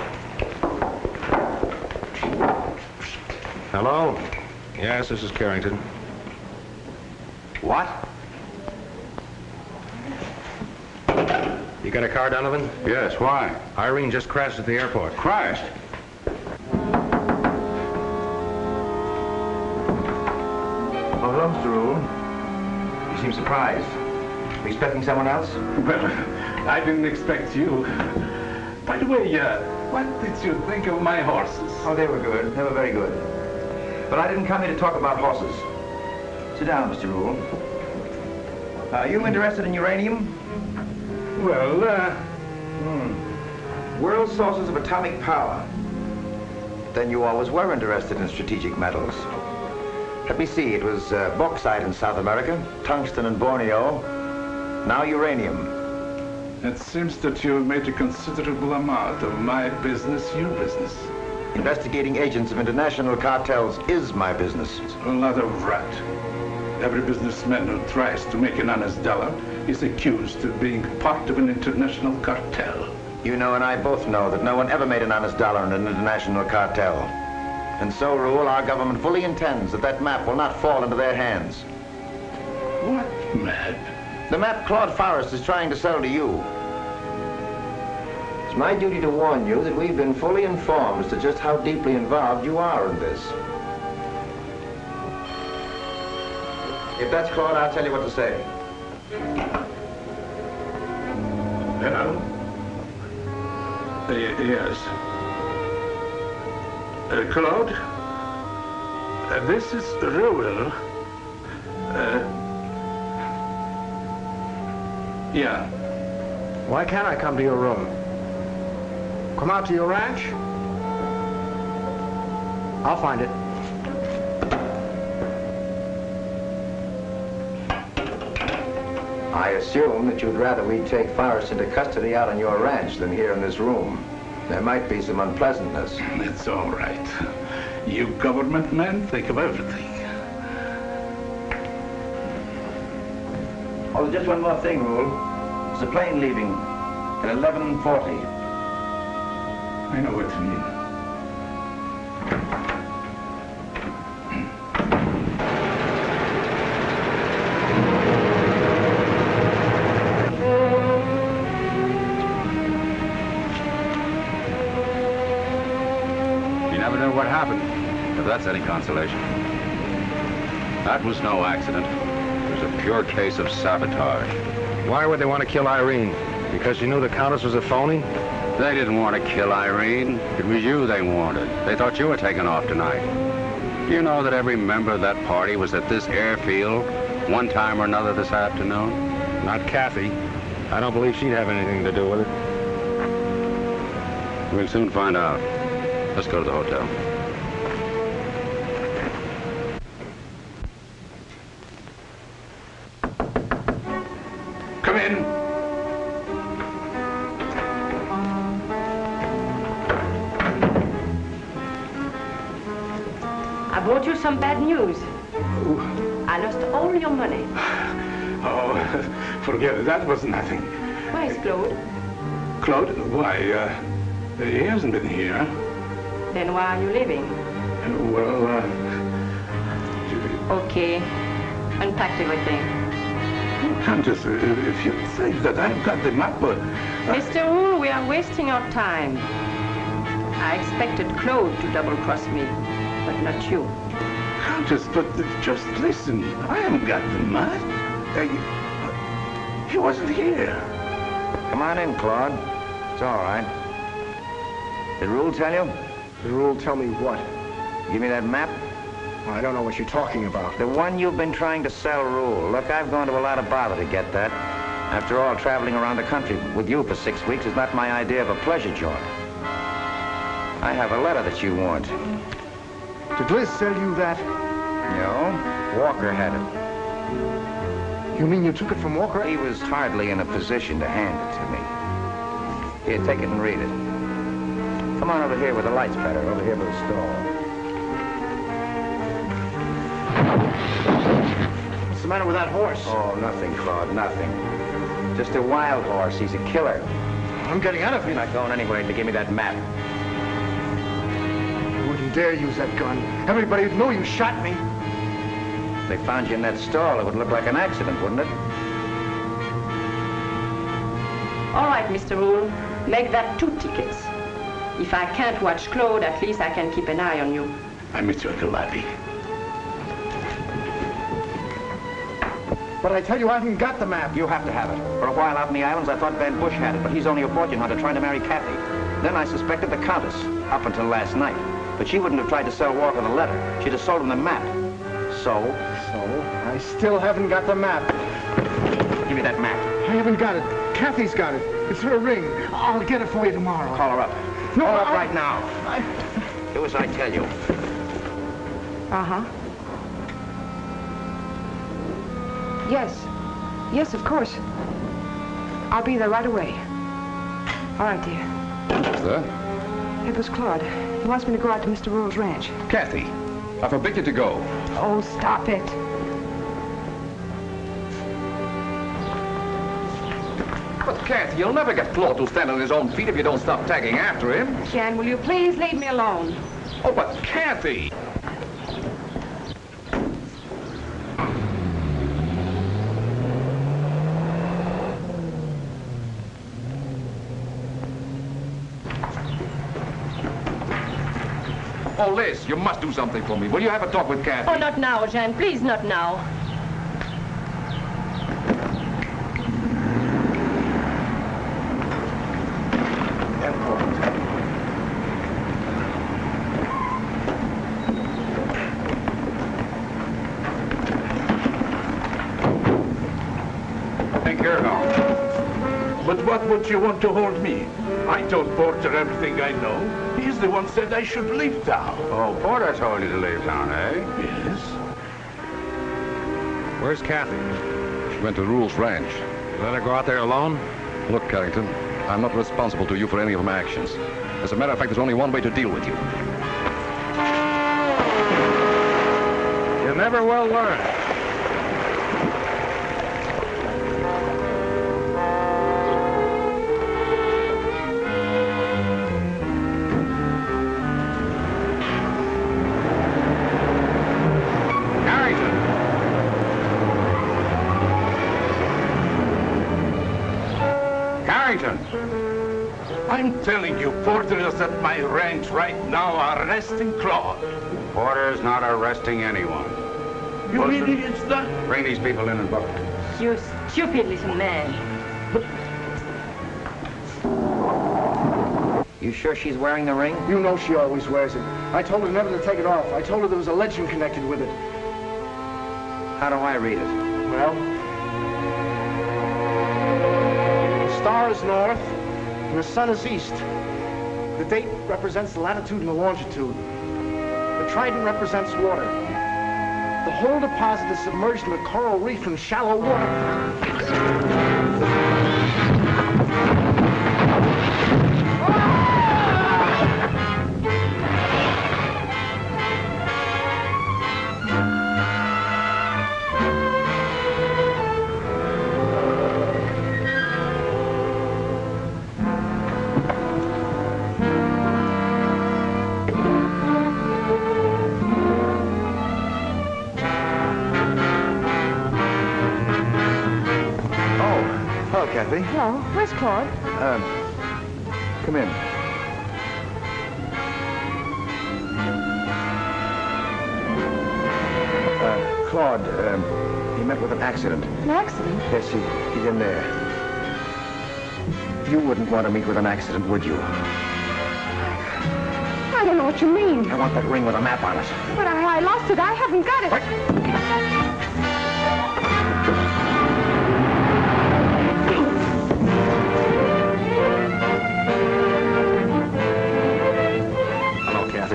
S1: Hello? Yes, this is Carrington.
S4: What?
S1: You got a car, Donovan?
S4: Yes, why?
S1: Irene just crashed at the airport.
S4: Crashed?
S2: Oh, hello, Mr. Rule. You seem surprised. Were you expecting someone else?
S16: Well, I didn't expect you. By the way, what did you think of my horses?
S2: Oh, they were good. They were very good. But I didn't come here to talk about horses. Sit down, Mr. Rule. Are you interested in uranium?
S16: Well,
S2: World sources of atomic power. Then you always were interested in strategic metals. Let me see, it was bauxite in South America, tungsten in Borneo, now uranium.
S16: It seems that you've made a considerable amount of my business your business.
S2: Investigating agents of international cartels is my business.
S16: A lot of rat. Every businessman who tries to make an honest dollar is accused of being part of an international cartel.
S2: You know and I both know that no one ever made an honest dollar in an international cartel. And so, Rule, our government fully intends that that map will not fall into their hands.
S16: What map?
S2: The map Claude Forrest is trying to sell to you. It's my duty to warn you that we've been fully informed as to just how deeply involved you are in this. If that's Claude, I'll tell you what to say.
S16: Hello? Yes. Claude? This is Reuel. Yeah.
S9: Why can't I come to your room? Come out to your ranch? I'll find it.
S2: I assume that you'd rather we take Forrest into custody out on your ranch than here in this room. There might be some unpleasantness.
S16: It's all right. You government men think of everything.
S2: Oh, just one more thing, Rule. There's a plane leaving at 11:40.
S16: I know what you mean.
S4: What happened, if that's any consolation. That was no accident. It was a pure case of sabotage.
S1: Why would they want to kill Irene? Because you knew the Countess was a phony?
S4: They didn't want to kill Irene. It was you they wanted. They thought you were taking off tonight. You know that every member of that party was at this airfield one time or another this afternoon?
S1: Not Kathy. I don't believe she'd have anything to do with it.
S4: We'll soon find out. Let's go to the hotel.
S16: Come in.
S3: I brought you some bad news. I lost all your money.
S16: Oh, forget it. That was nothing.
S3: Where's Claude?
S16: Claude? Why, he hasn't been here.
S3: Then why are you leaving?
S16: Well,
S3: Okay. Unpack everything.
S16: Countess, if you think that I've got the map...
S3: Mr. Rule, we are wasting our time. I expected Claude to double-cross me, but not you.
S16: Countess, but just listen. I haven't got the map. He wasn't here.
S2: Come on in, Claude. It's all right. Did Rule tell you?
S9: Did Rule tell me what?
S2: Give me that map.
S9: Well, I don't know what you're talking about.
S2: The one you've been trying to sell, Rule. Look, I've gone to a lot of bother to get that. After all, traveling around the country with you for 6 weeks is not my idea of a pleasure jaunt. I have a letter that you want.
S9: Did Liz sell you that?
S2: No, Walker had it.
S9: You mean you took it from Walker?
S2: He was hardly in a position to hand it to me. Here, take it and read it. Come on over here where the light's better, over here by the stall.
S9: What's the matter with that horse?
S2: Oh, nothing, Claude, nothing. Just a wild horse. He's a killer.
S9: I'm getting out of here.
S2: You're not going anywhere to give me that map.
S9: I wouldn't dare use that gun. Everybody would know you shot me.
S2: If they found you in that stall, it would look like an accident, wouldn't it?
S3: All right, Mr. Rule. Make that 2 tickets. If I can't watch Claude, at least I can keep an eye on you.
S16: I miss you, Uncle Laddie.
S9: But I tell you, I haven't got the map.
S2: You have to have it. For a while out in the islands, I thought Ben Bush had it, but he's only a fortune hunter trying to marry Kathy. Then I suspected the Countess, up until last night. But she wouldn't have tried to sell Walker the letter. She'd have sold him the map. So?
S9: I still haven't got the map.
S2: Give me that map.
S9: I haven't got it. Kathy's got it. It's her ring. I'll get it for you tomorrow.
S2: Call her up.
S9: No,
S2: Call her up right now. Do as I tell you.
S14: Uh-huh. Yes. Yes, of course. I'll be there right away. All right, dear.
S4: What's that?
S14: It was Claude. He wants me to go out to Mr. Rule's ranch.
S4: Kathy, I forbid you to go.
S14: Oh, stop it.
S6: But, Kathy, you'll never get Claude to stand on his own feet if you don't stop tagging after him.
S14: Jan, will you please leave me alone?
S6: Oh, but Kathy! Oh, Liz, you must do something for me. Will you have a talk with Kathy?
S3: Oh, not now, Jan. Please, not now.
S16: Take care now. But what would you want to hold me? I told Porter everything I know. He's the one said I should leave town.
S4: Oh, Porter told you to leave town, eh?
S16: Yes.
S1: Where's Kathy?
S8: She went to Rule's ranch.
S1: You let her go out there alone?
S8: Look, Carrington, I'm not responsible to you for any of my actions. As a matter of fact, there's only one way to deal with you.
S1: You never will learn.
S16: I'm telling you, Porter is at my ranch right now arresting Claude.
S4: Porter's not arresting anyone.
S16: You mean it's not?
S4: Bring these people in and book.
S3: You stupid little man.
S2: You sure she's wearing the ring?
S9: You know she always wears it. I told her never to take it off. I told her there was a legend connected with it.
S2: How do I read it?
S9: Well, the star is north, and the sun is east. The date represents the latitude and the longitude. The trident represents water. The whole deposit is submerged in a coral reef in shallow water.
S2: Kathy.
S14: Hello. Where's Claude?
S2: Come in. Claude, he met with an accident.
S14: An accident?
S2: Yes, he's in there. You wouldn't want to meet with an accident, would you?
S14: I don't know what you mean.
S2: I want that ring with a map on it.
S14: But I lost it. I haven't got it.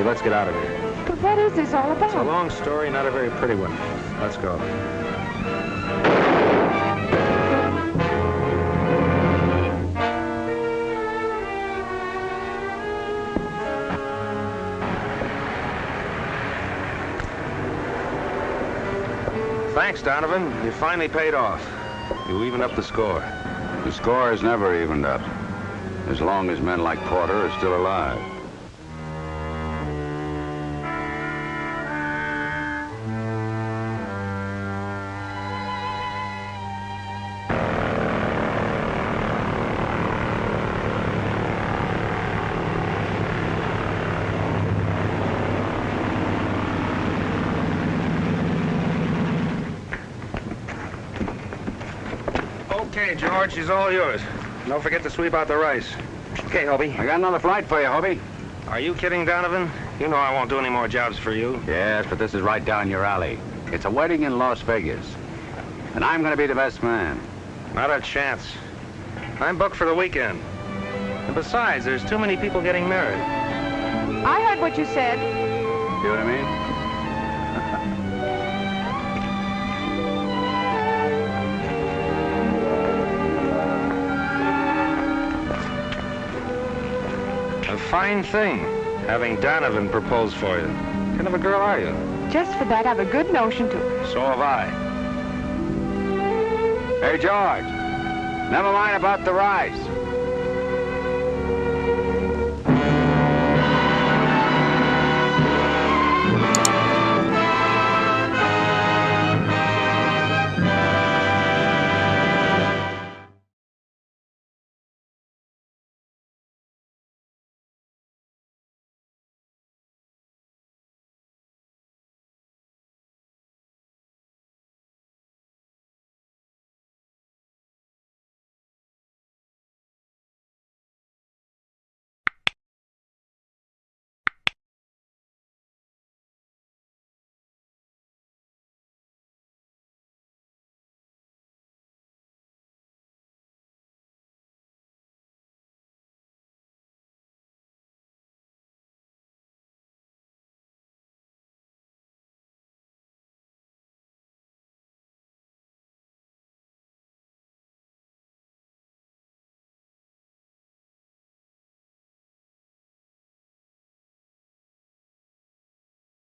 S1: Let's get out of here.
S14: But what is this all about?
S1: It's a long story, not a very pretty one. Let's go. Thanks, Donovan. You finally paid off. You evened up the score.
S4: The score is never evened up, as long as men like Porter are still alive.
S1: Okay, George, she's all yours. Don't forget to sweep out the rice. Okay, Hobie.
S4: I got another flight for you, Hobie.
S1: Are you kidding, Donovan? You know I won't do any more jobs for you.
S4: Yes, but this is right down your alley. It's a wedding in Las Vegas. And I'm going to be the best man.
S1: Not a chance. I'm booked for the weekend. And besides, there's too many people getting married.
S14: I heard what you said.
S4: See what I mean?
S1: A fine thing, having Donovan propose for you. What kind of a girl are you?
S14: Just for that, I've a good notion to.
S1: So have I.
S4: Hey, George.
S17: Never mind about the rise.